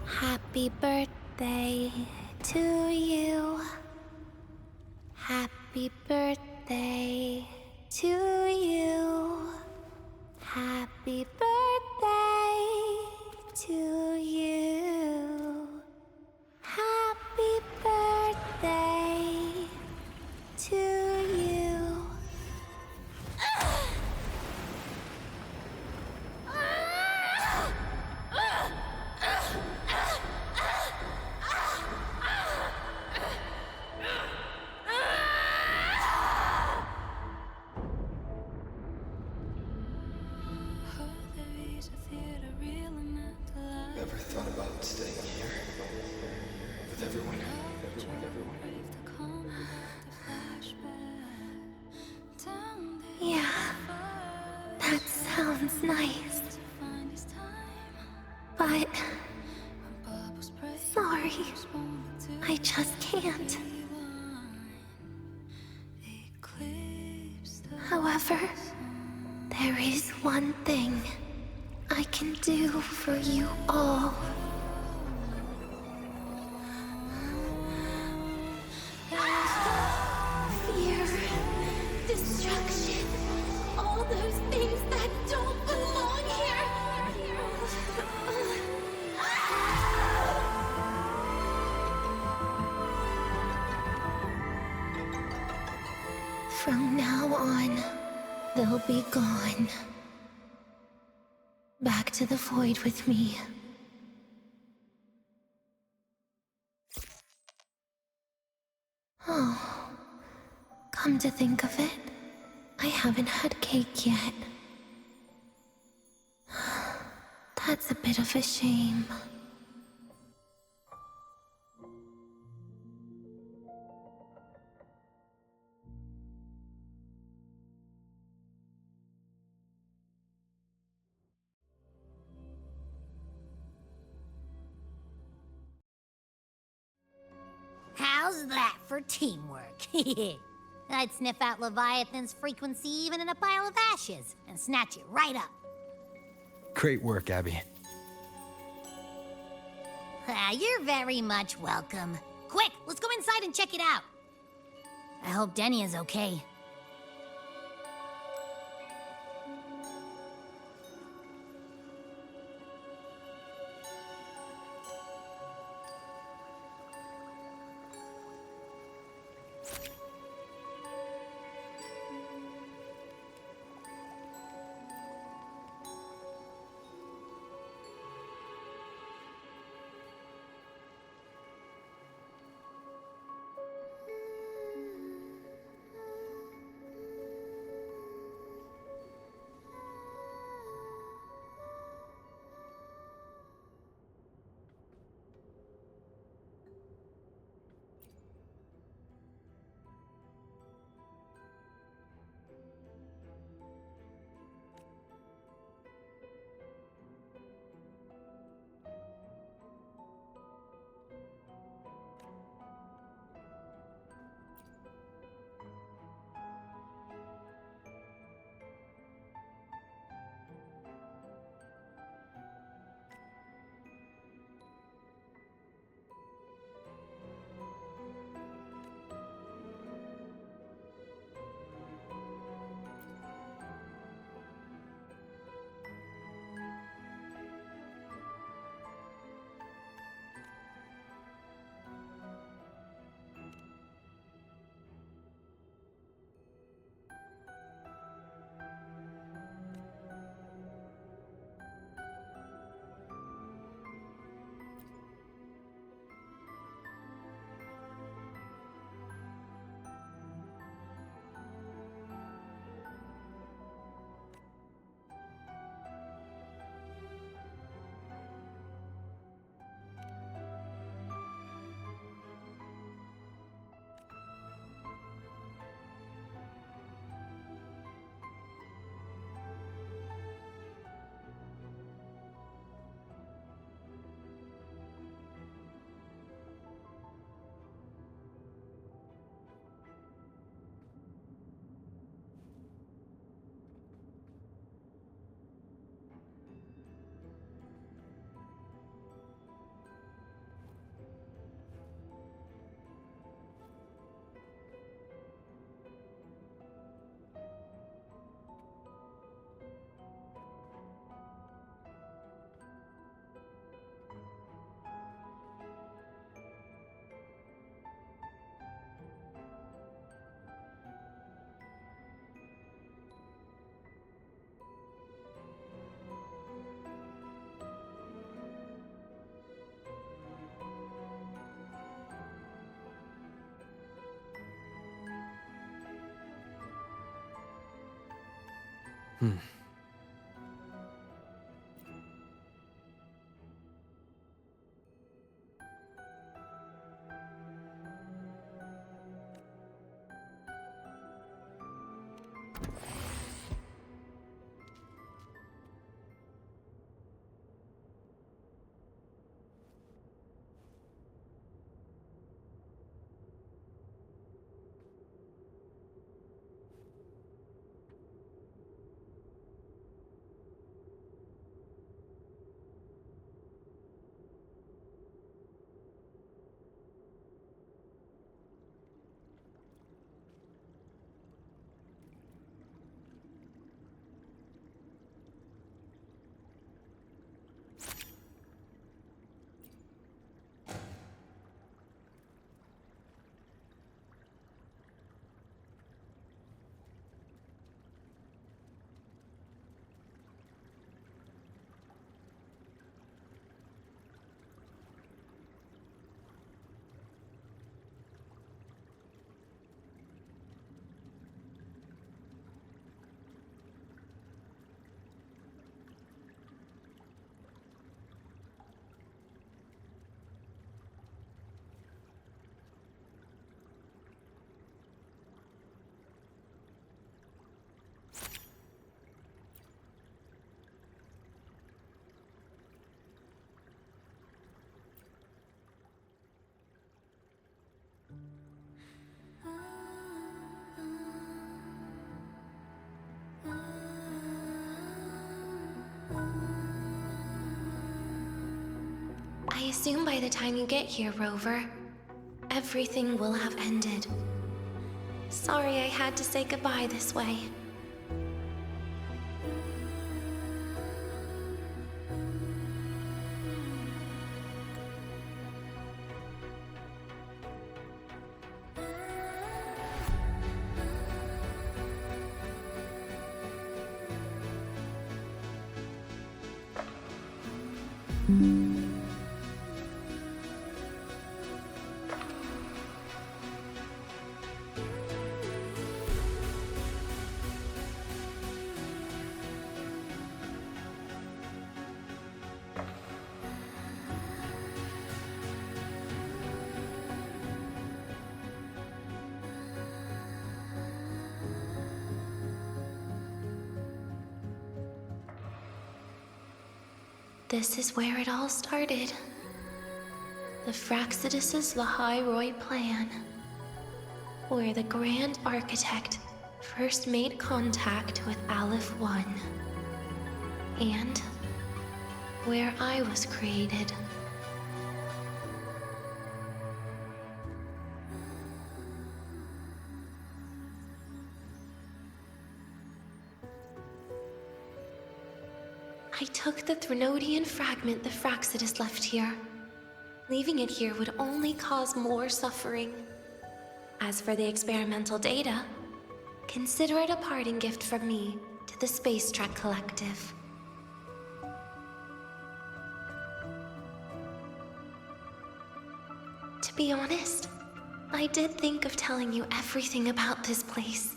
Happy birthday to you. Happy birthday to you. Happy birthday to you. Happy birthday to you. everyone. Yeah, that sounds nice. But... sorry, I just can't. However, there is one thing I can do for you all. Fear, destruction, all those things that don't belong here. From now on, they'll be gone. Back to the void with me. Oh, come to think of it, I haven't had cake yet. That's a bit of a shame. How's that for teamwork? I'd sniff out Leviathan's frequency even in a pile of ashes and snatch it right up. Great work, Abby. You're very much welcome. Quick, let's go inside and check it out. I hope Denia's okay. assume by the time you get here, Rover, everything will have ended. Sorry I had to say goodbye this way. This is where it all started. The Fraxidus' Lahai-Roi plan. Where the Grand Architect first made contact with Aleph 1. And where I was created. I took the Threnodian fragment the Fraxidus left here. Leaving it here would only cause more suffering. As for the experimental data, consider it a parting gift from me to the Space Trek Collective. To be honest, I did think of telling you everything about this place.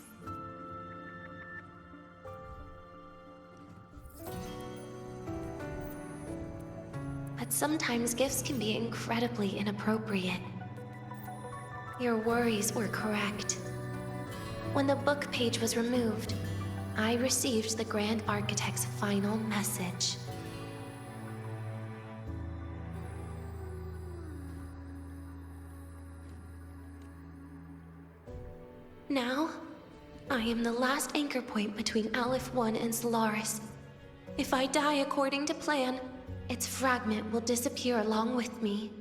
But sometimes gifts can be incredibly inappropriate. Your worries were correct. When the book page was removed, I received the Grand Architect's final message. Now, I am the last anchor point between Aleph 1 and Solaris. If I die according to plan, its fragment will disappear along with me.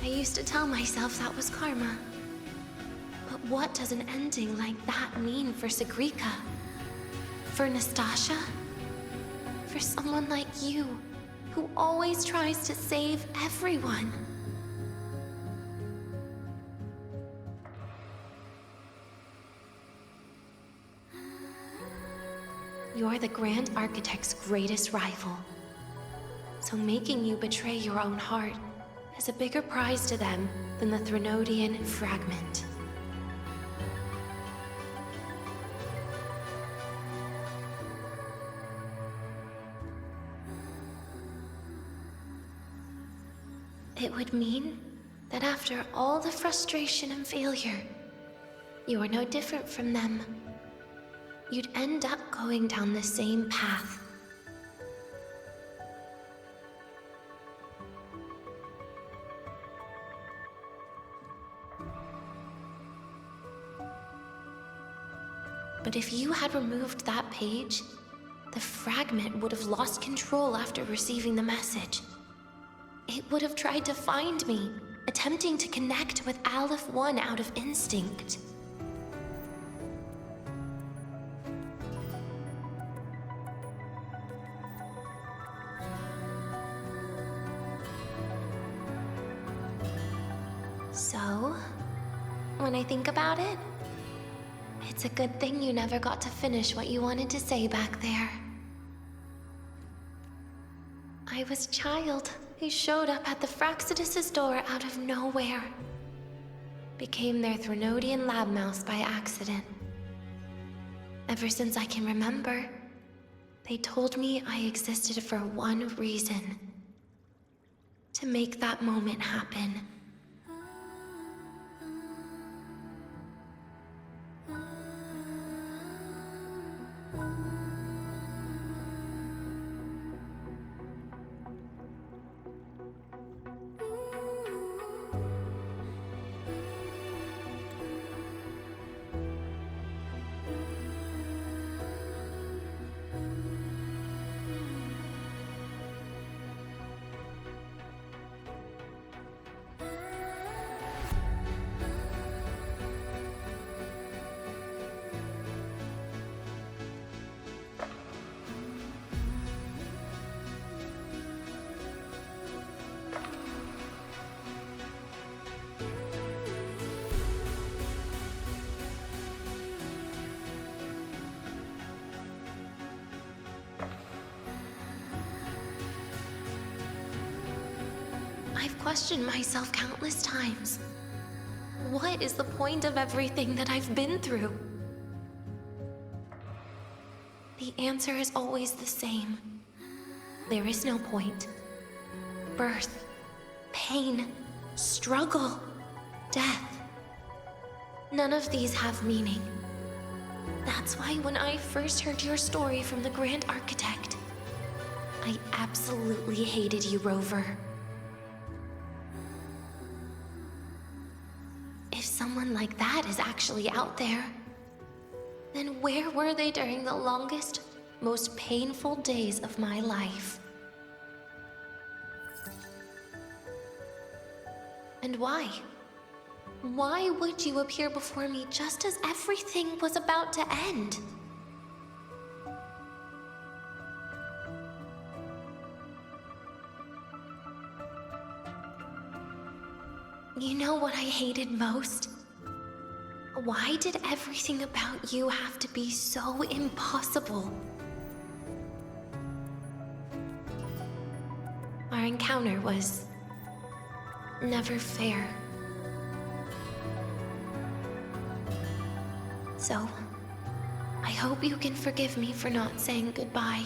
I used to tell myself that was karma. But what does an ending like that mean for Segrika? For Nastasha? For someone like you, who always tries to save everyone? You're the Grand Architect's greatest rival. So making you betray your own heart is a bigger prize to them than the Threnodian fragment. It would mean that after all the frustration and failure, you are no different from them. You'd end up going down the same path. But if you had removed that page, the fragment would have lost control after receiving the message. It would have tried to find me, attempting to connect with Aleph 1 out of instinct. So, When I think about it, it's a good thing you never got to finish what you wanted to say back there. I was a child who showed up at the Fraxidus' door out of nowhere. Became their Threnodian lab mouse by accident. Ever since I can remember, they told me I existed for one reason. To make that moment happen. I've questioned myself countless times. What is the point of everything that I've been through? The answer is always the same. There is no point. Birth, pain, struggle, death. None of these have meaning. That's why when I first heard your story from the Grand Architect, I absolutely hated you, Rover. If someone like that is actually out there, then where were they during the longest, most painful days of my life? And why? Why would you appear before me just as everything was about to end? You know what I hated most? Why did everything about you have to be so impossible? Our encounter was never fair. So, I hope you can forgive me for not saying goodbye.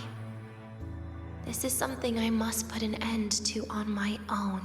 This is something I must put an end to on my own.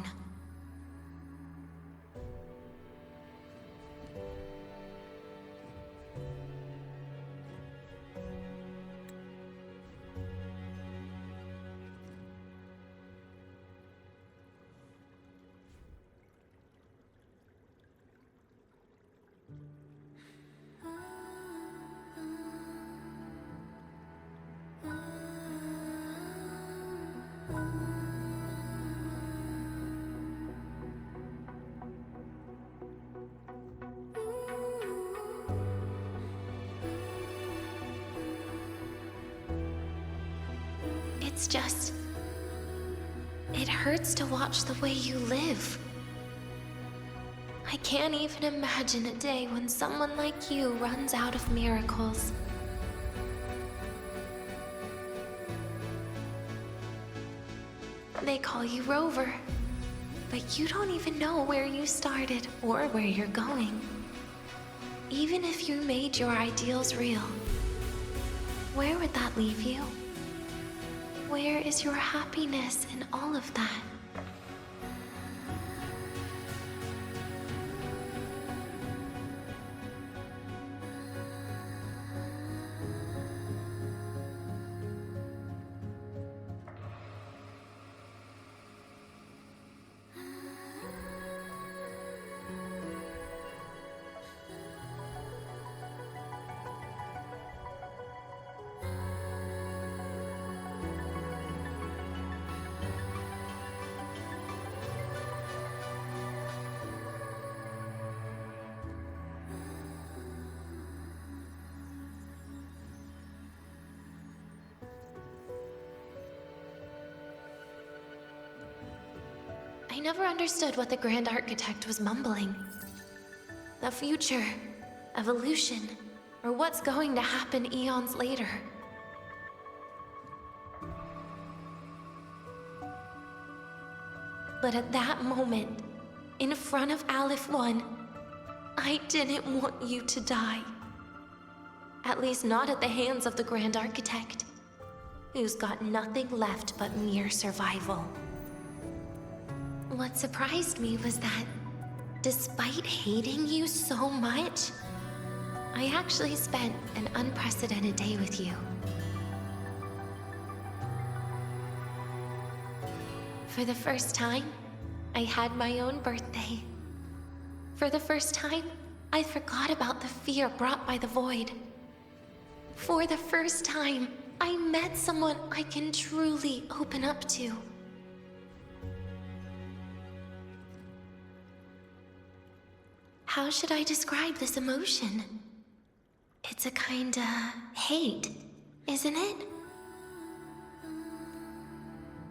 It's just... it hurts to watch the way you live. I can't even imagine a day when someone like you runs out of miracles. They call you Rover, but you don't even know where you started or where you're going. Even if you made your ideals real, where would that leave you? Where is your happiness in all of that? I never understood what the Grand Architect was mumbling. the future, evolution, or what's going to happen eons later. But at that moment, in front of Aleph 1, I didn't want you to die. At least not at the hands of the Grand Architect, who's got nothing left but mere survival. What surprised me was that, despite hating you so much, I actually spent an unprecedented day with you. For the first time, I had my own birthday. For the first time, I forgot about the fear brought by the void. For the first time, I met someone I can truly open up to. How should I describe this emotion? It's a kinda hate, isn't it?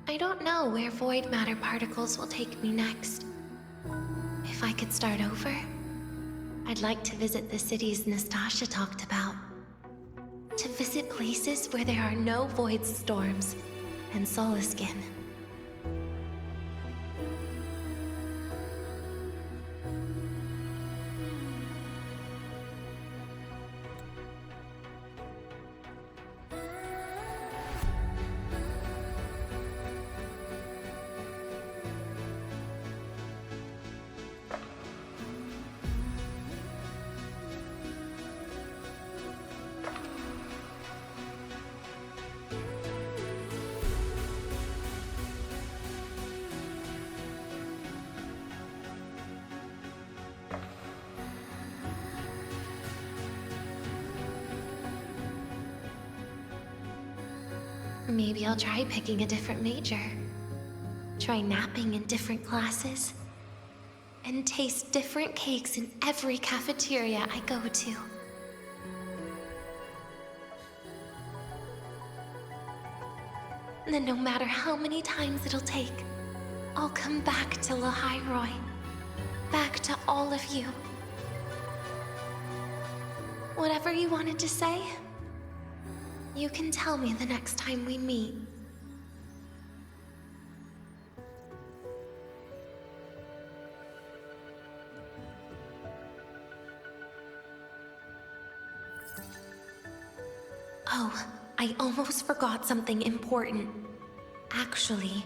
I don't know where void matter particles will take me next. If I could start over, I'd like to visit the cities Nastasha talked about. To visit places where there are no void storms and Solaskin. Maybe I'll try picking a different major. Try napping in different classes. And taste different cakes in every cafeteria I go to. Then no matter how many times it'll take, I'll come back to Lahai-Roi. Back to all of you. Whatever you wanted to say, you can tell me the next time we meet. Oh, I almost forgot something important. Actually,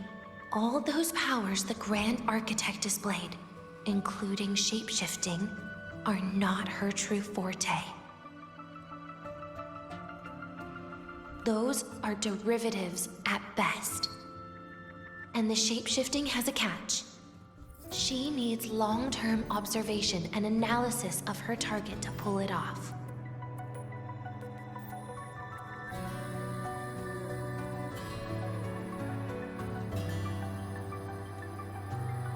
all those powers the Grand Architect displayed, including shapeshifting, are not her true forte. Those are derivatives at best. And the shapeshifting has a catch. She needs long-term observation and analysis of her target to pull it off.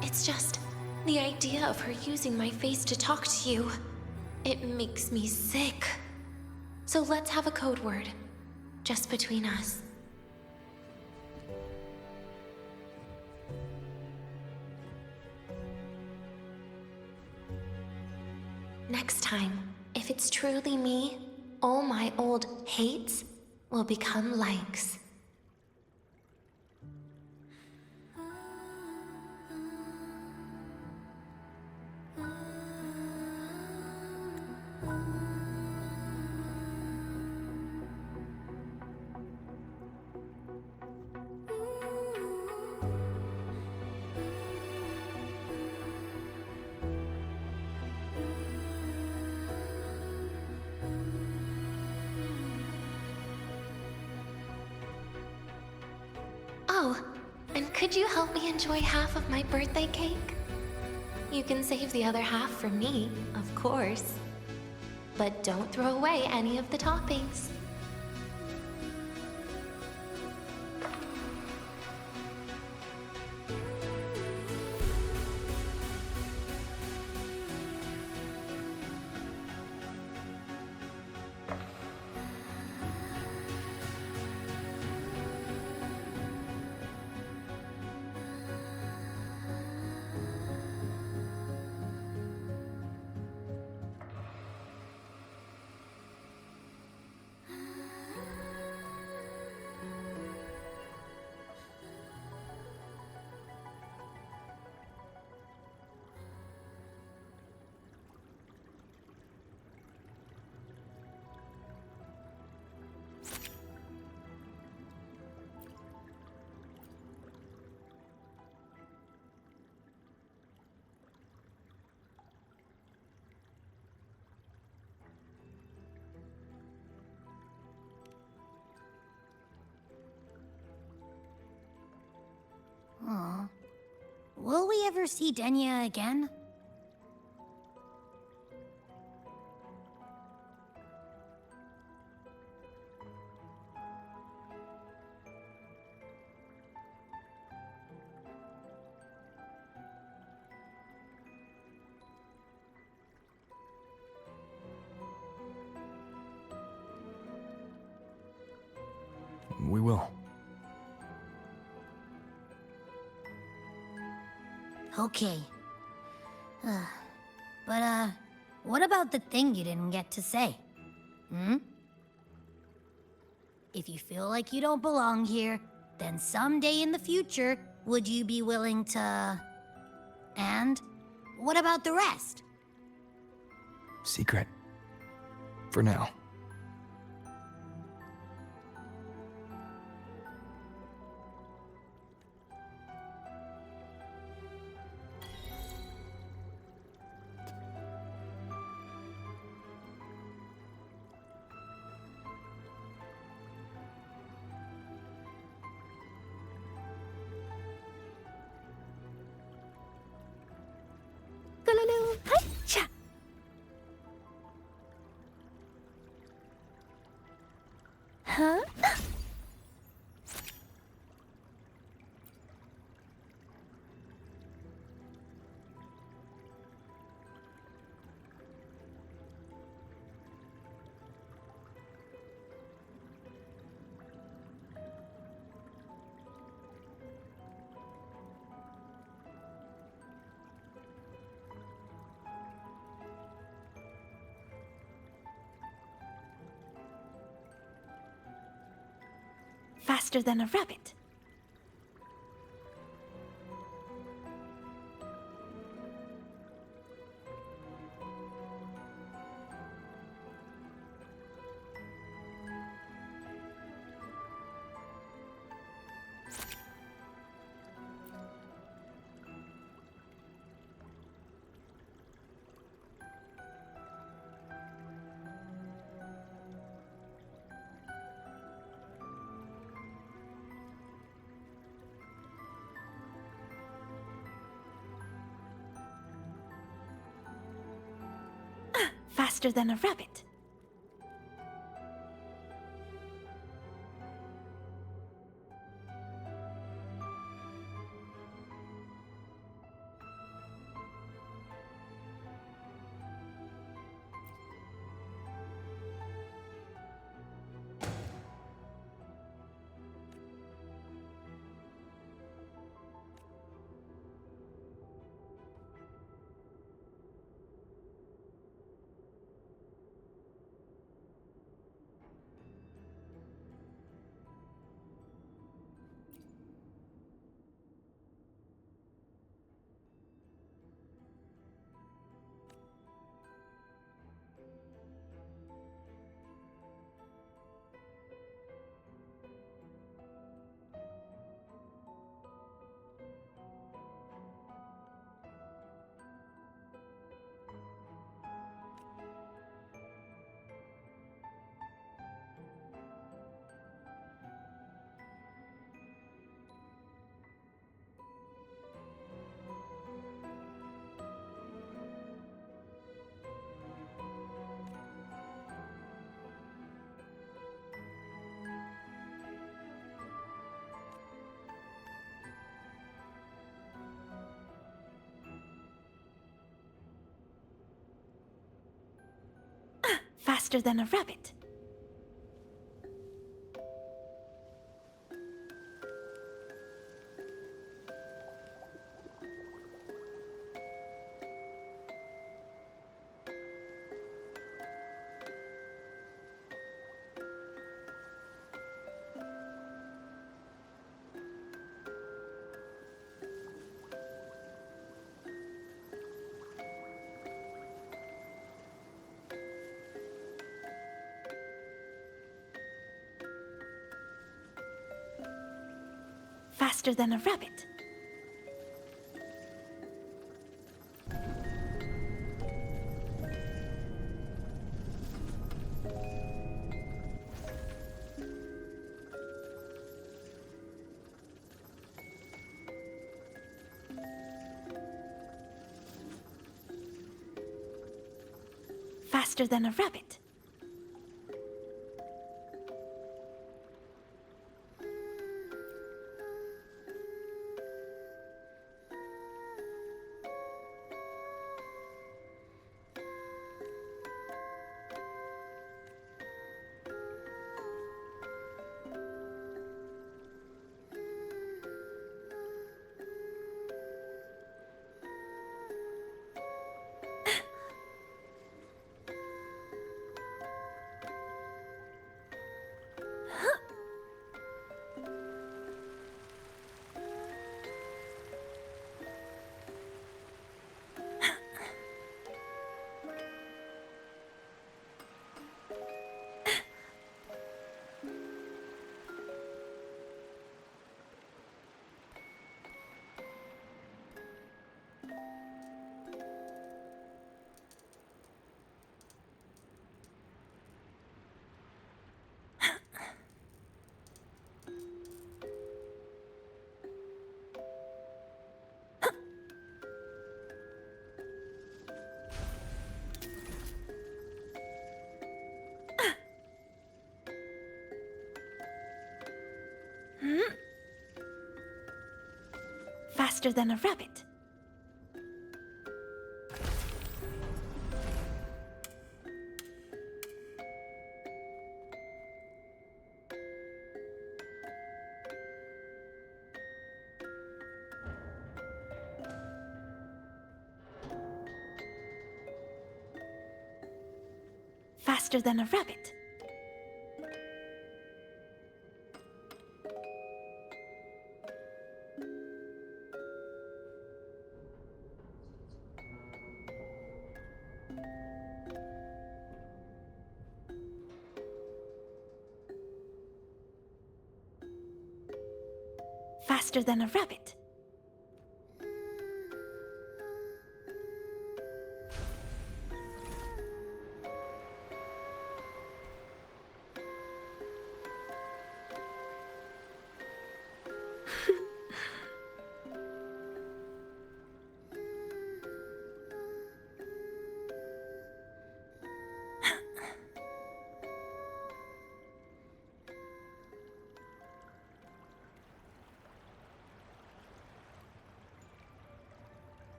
It's just the idea of her using my face to talk to you. It makes me sick. So let's have a code word. Just between us. Next time, if it's truly me, all my old hates will become likes. Oh, and could you help me enjoy half of my birthday cake? You can save the other half for me, of course. But don't throw away any of the toppings. will we ever see Denia again? We will. Okay. But, what about the thing you didn't get to say? Hmm? If you feel like you don't belong here, then someday in the future, would you be willing to... And what about the rest? Secret. For now. Galileo, hi-cha! Huh? Faster than a rabbit. Faster than a rabbit. Faster than a rabbit. Faster than a rabbit. Faster than a rabbit. Faster than a rabbit. Faster than a rabbit. Faster than a rabbit.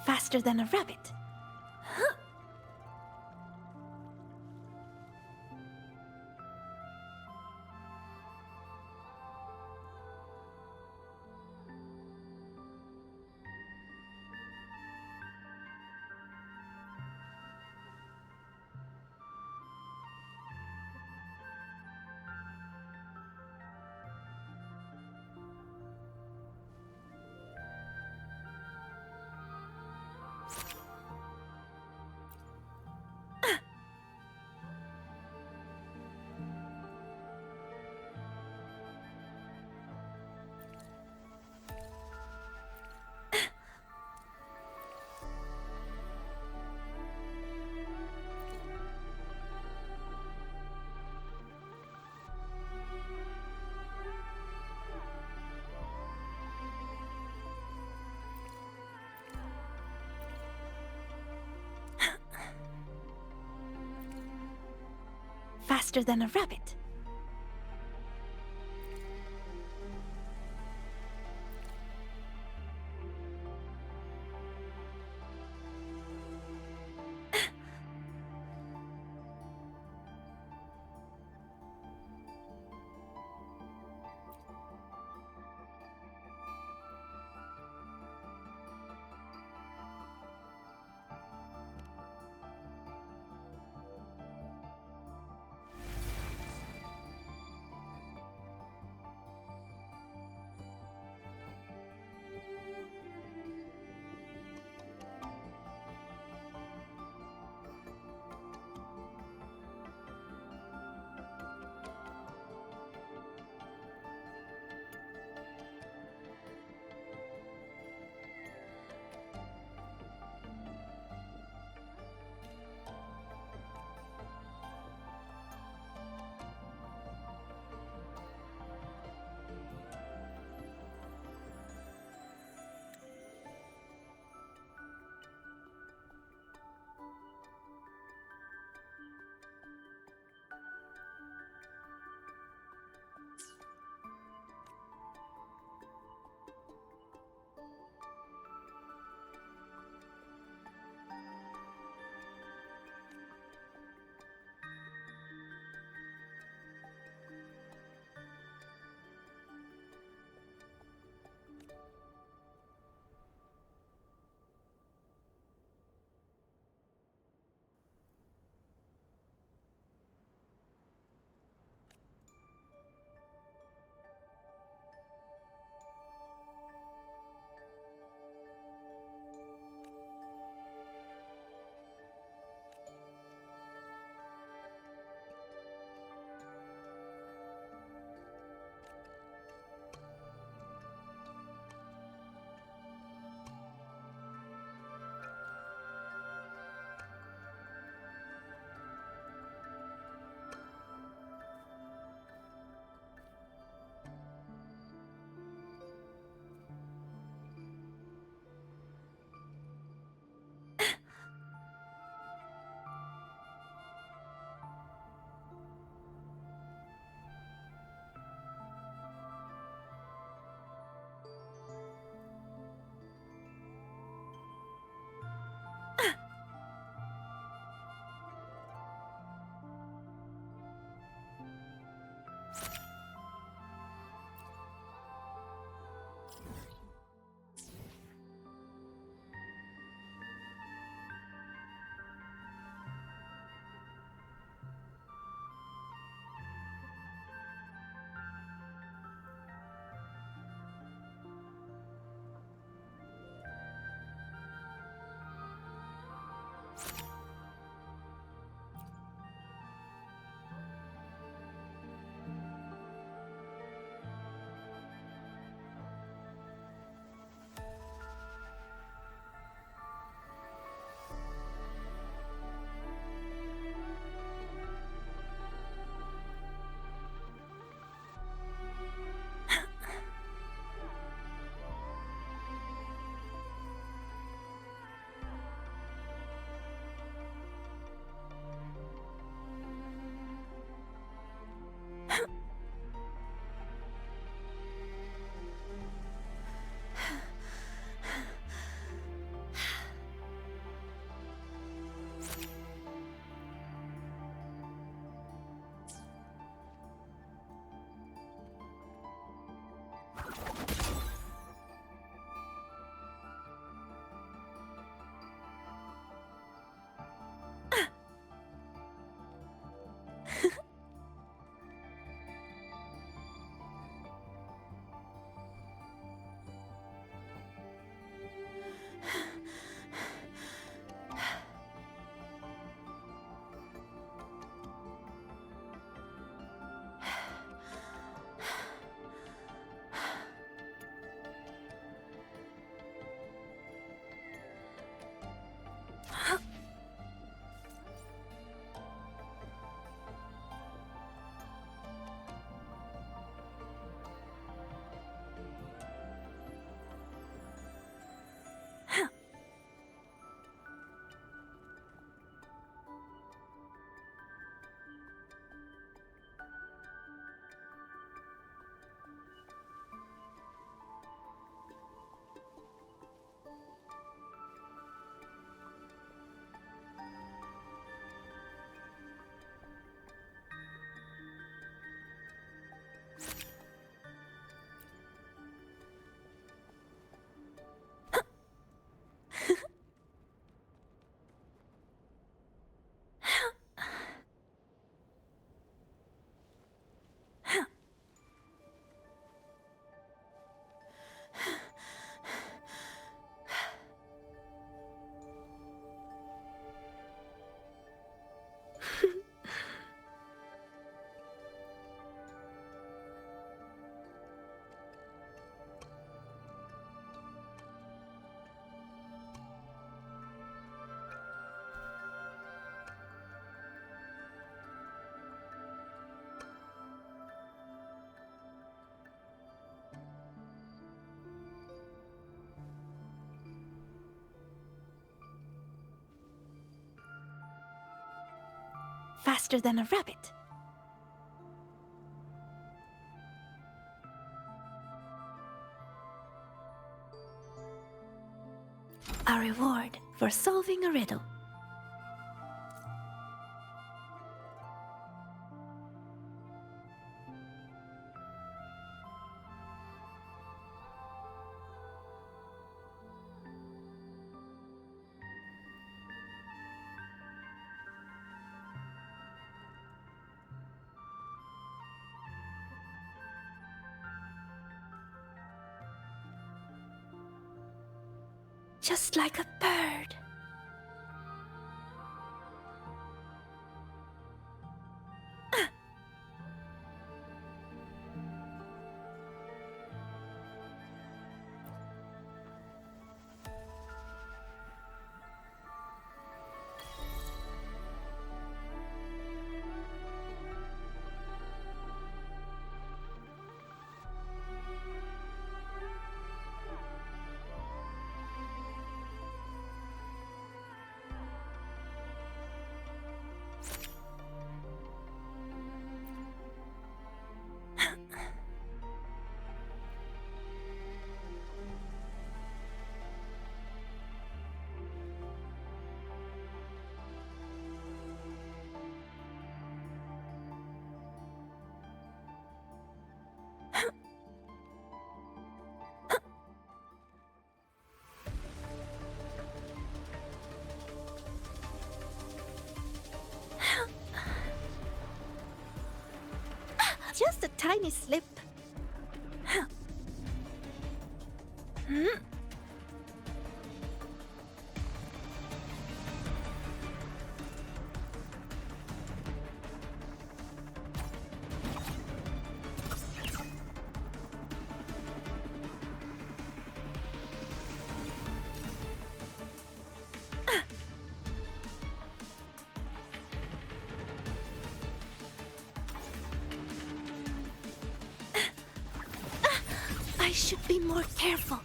Faster than a rabbit. Faster than a rabbit. faster than a rabbit. A reward for solving a riddle. Just like a bird. Just a tiny slip. I should be more careful.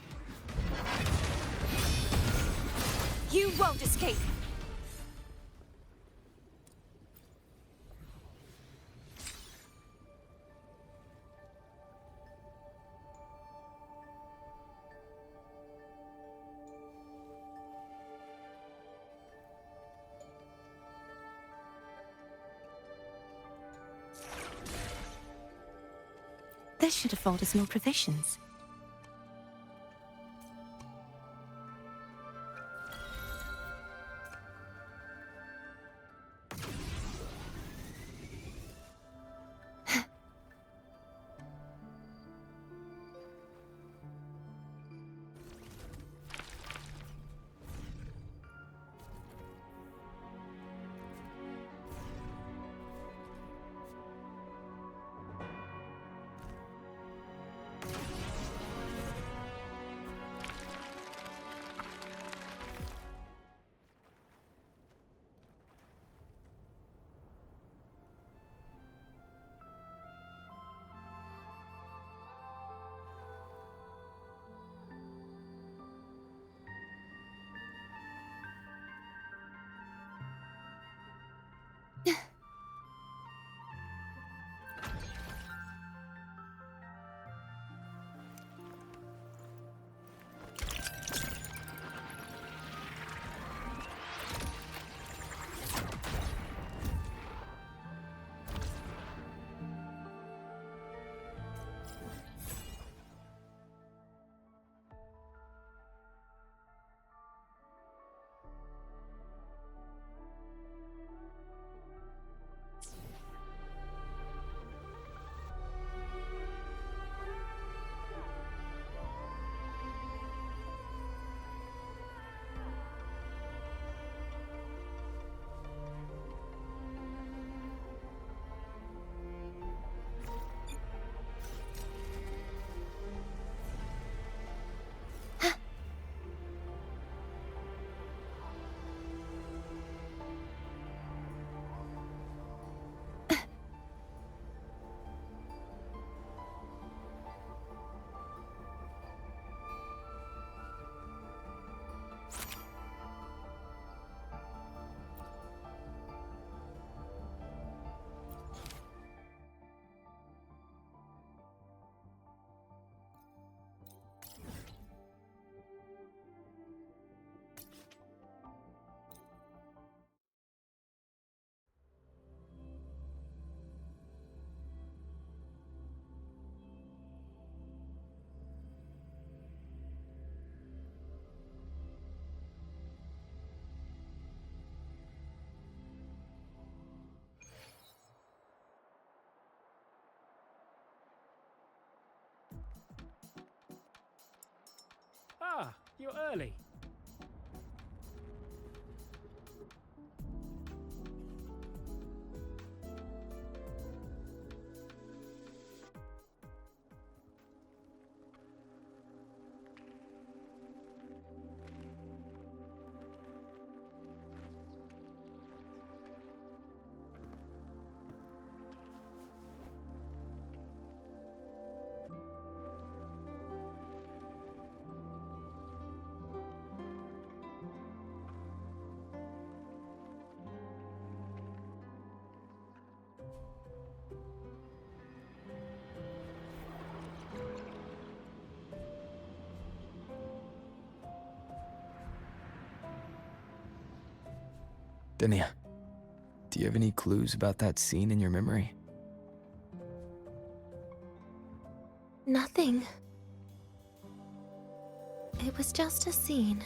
You won't escape. This should afford us more provisions. You're early. Denia, do you have any clues about that scene in your memory? Nothing. It was just a scene.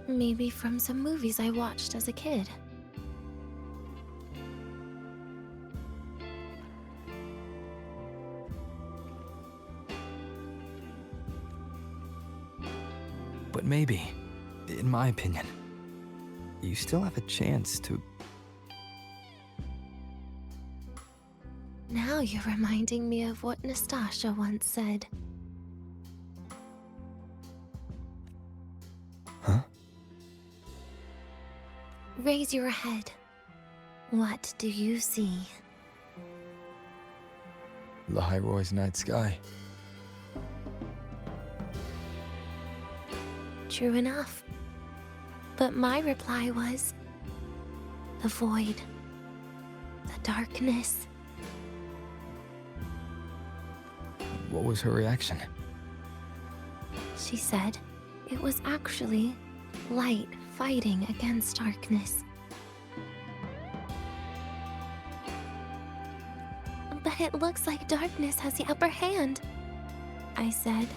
Maybe from some movies I watched as a kid. But maybe, in my opinion, you still have a chance to... Now you're reminding me of what Nastasha once said. Huh? Raise your head. What do you see? Lahai-Roi's night sky. True enough. But my reply was... the void. The darkness. What was her reaction? She said it was actually light fighting against darkness. But it looks like darkness has the upper hand, I said.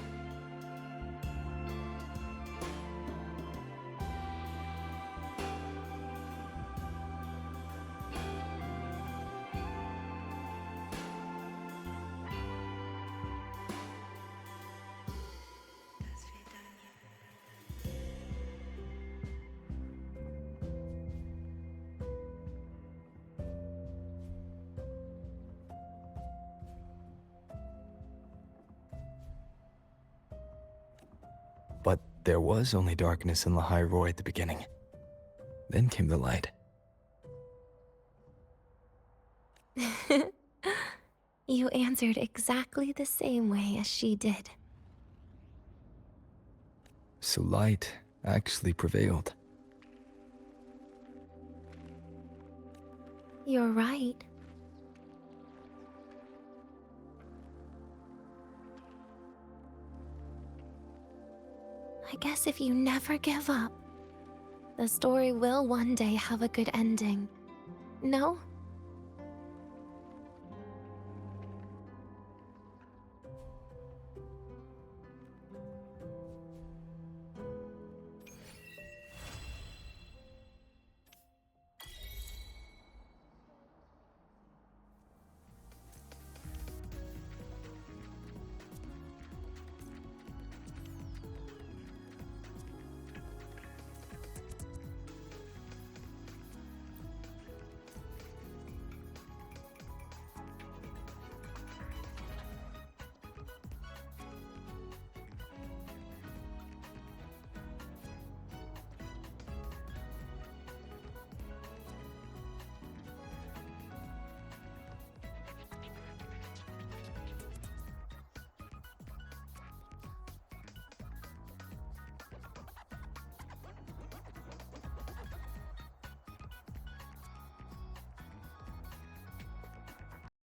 But there was only darkness in Lahai-Roi at the beginning. Then came the light. You answered exactly the same way as she did. So light actually prevailed. You're right. I guess if you never give up, the story will one day have a good ending. No?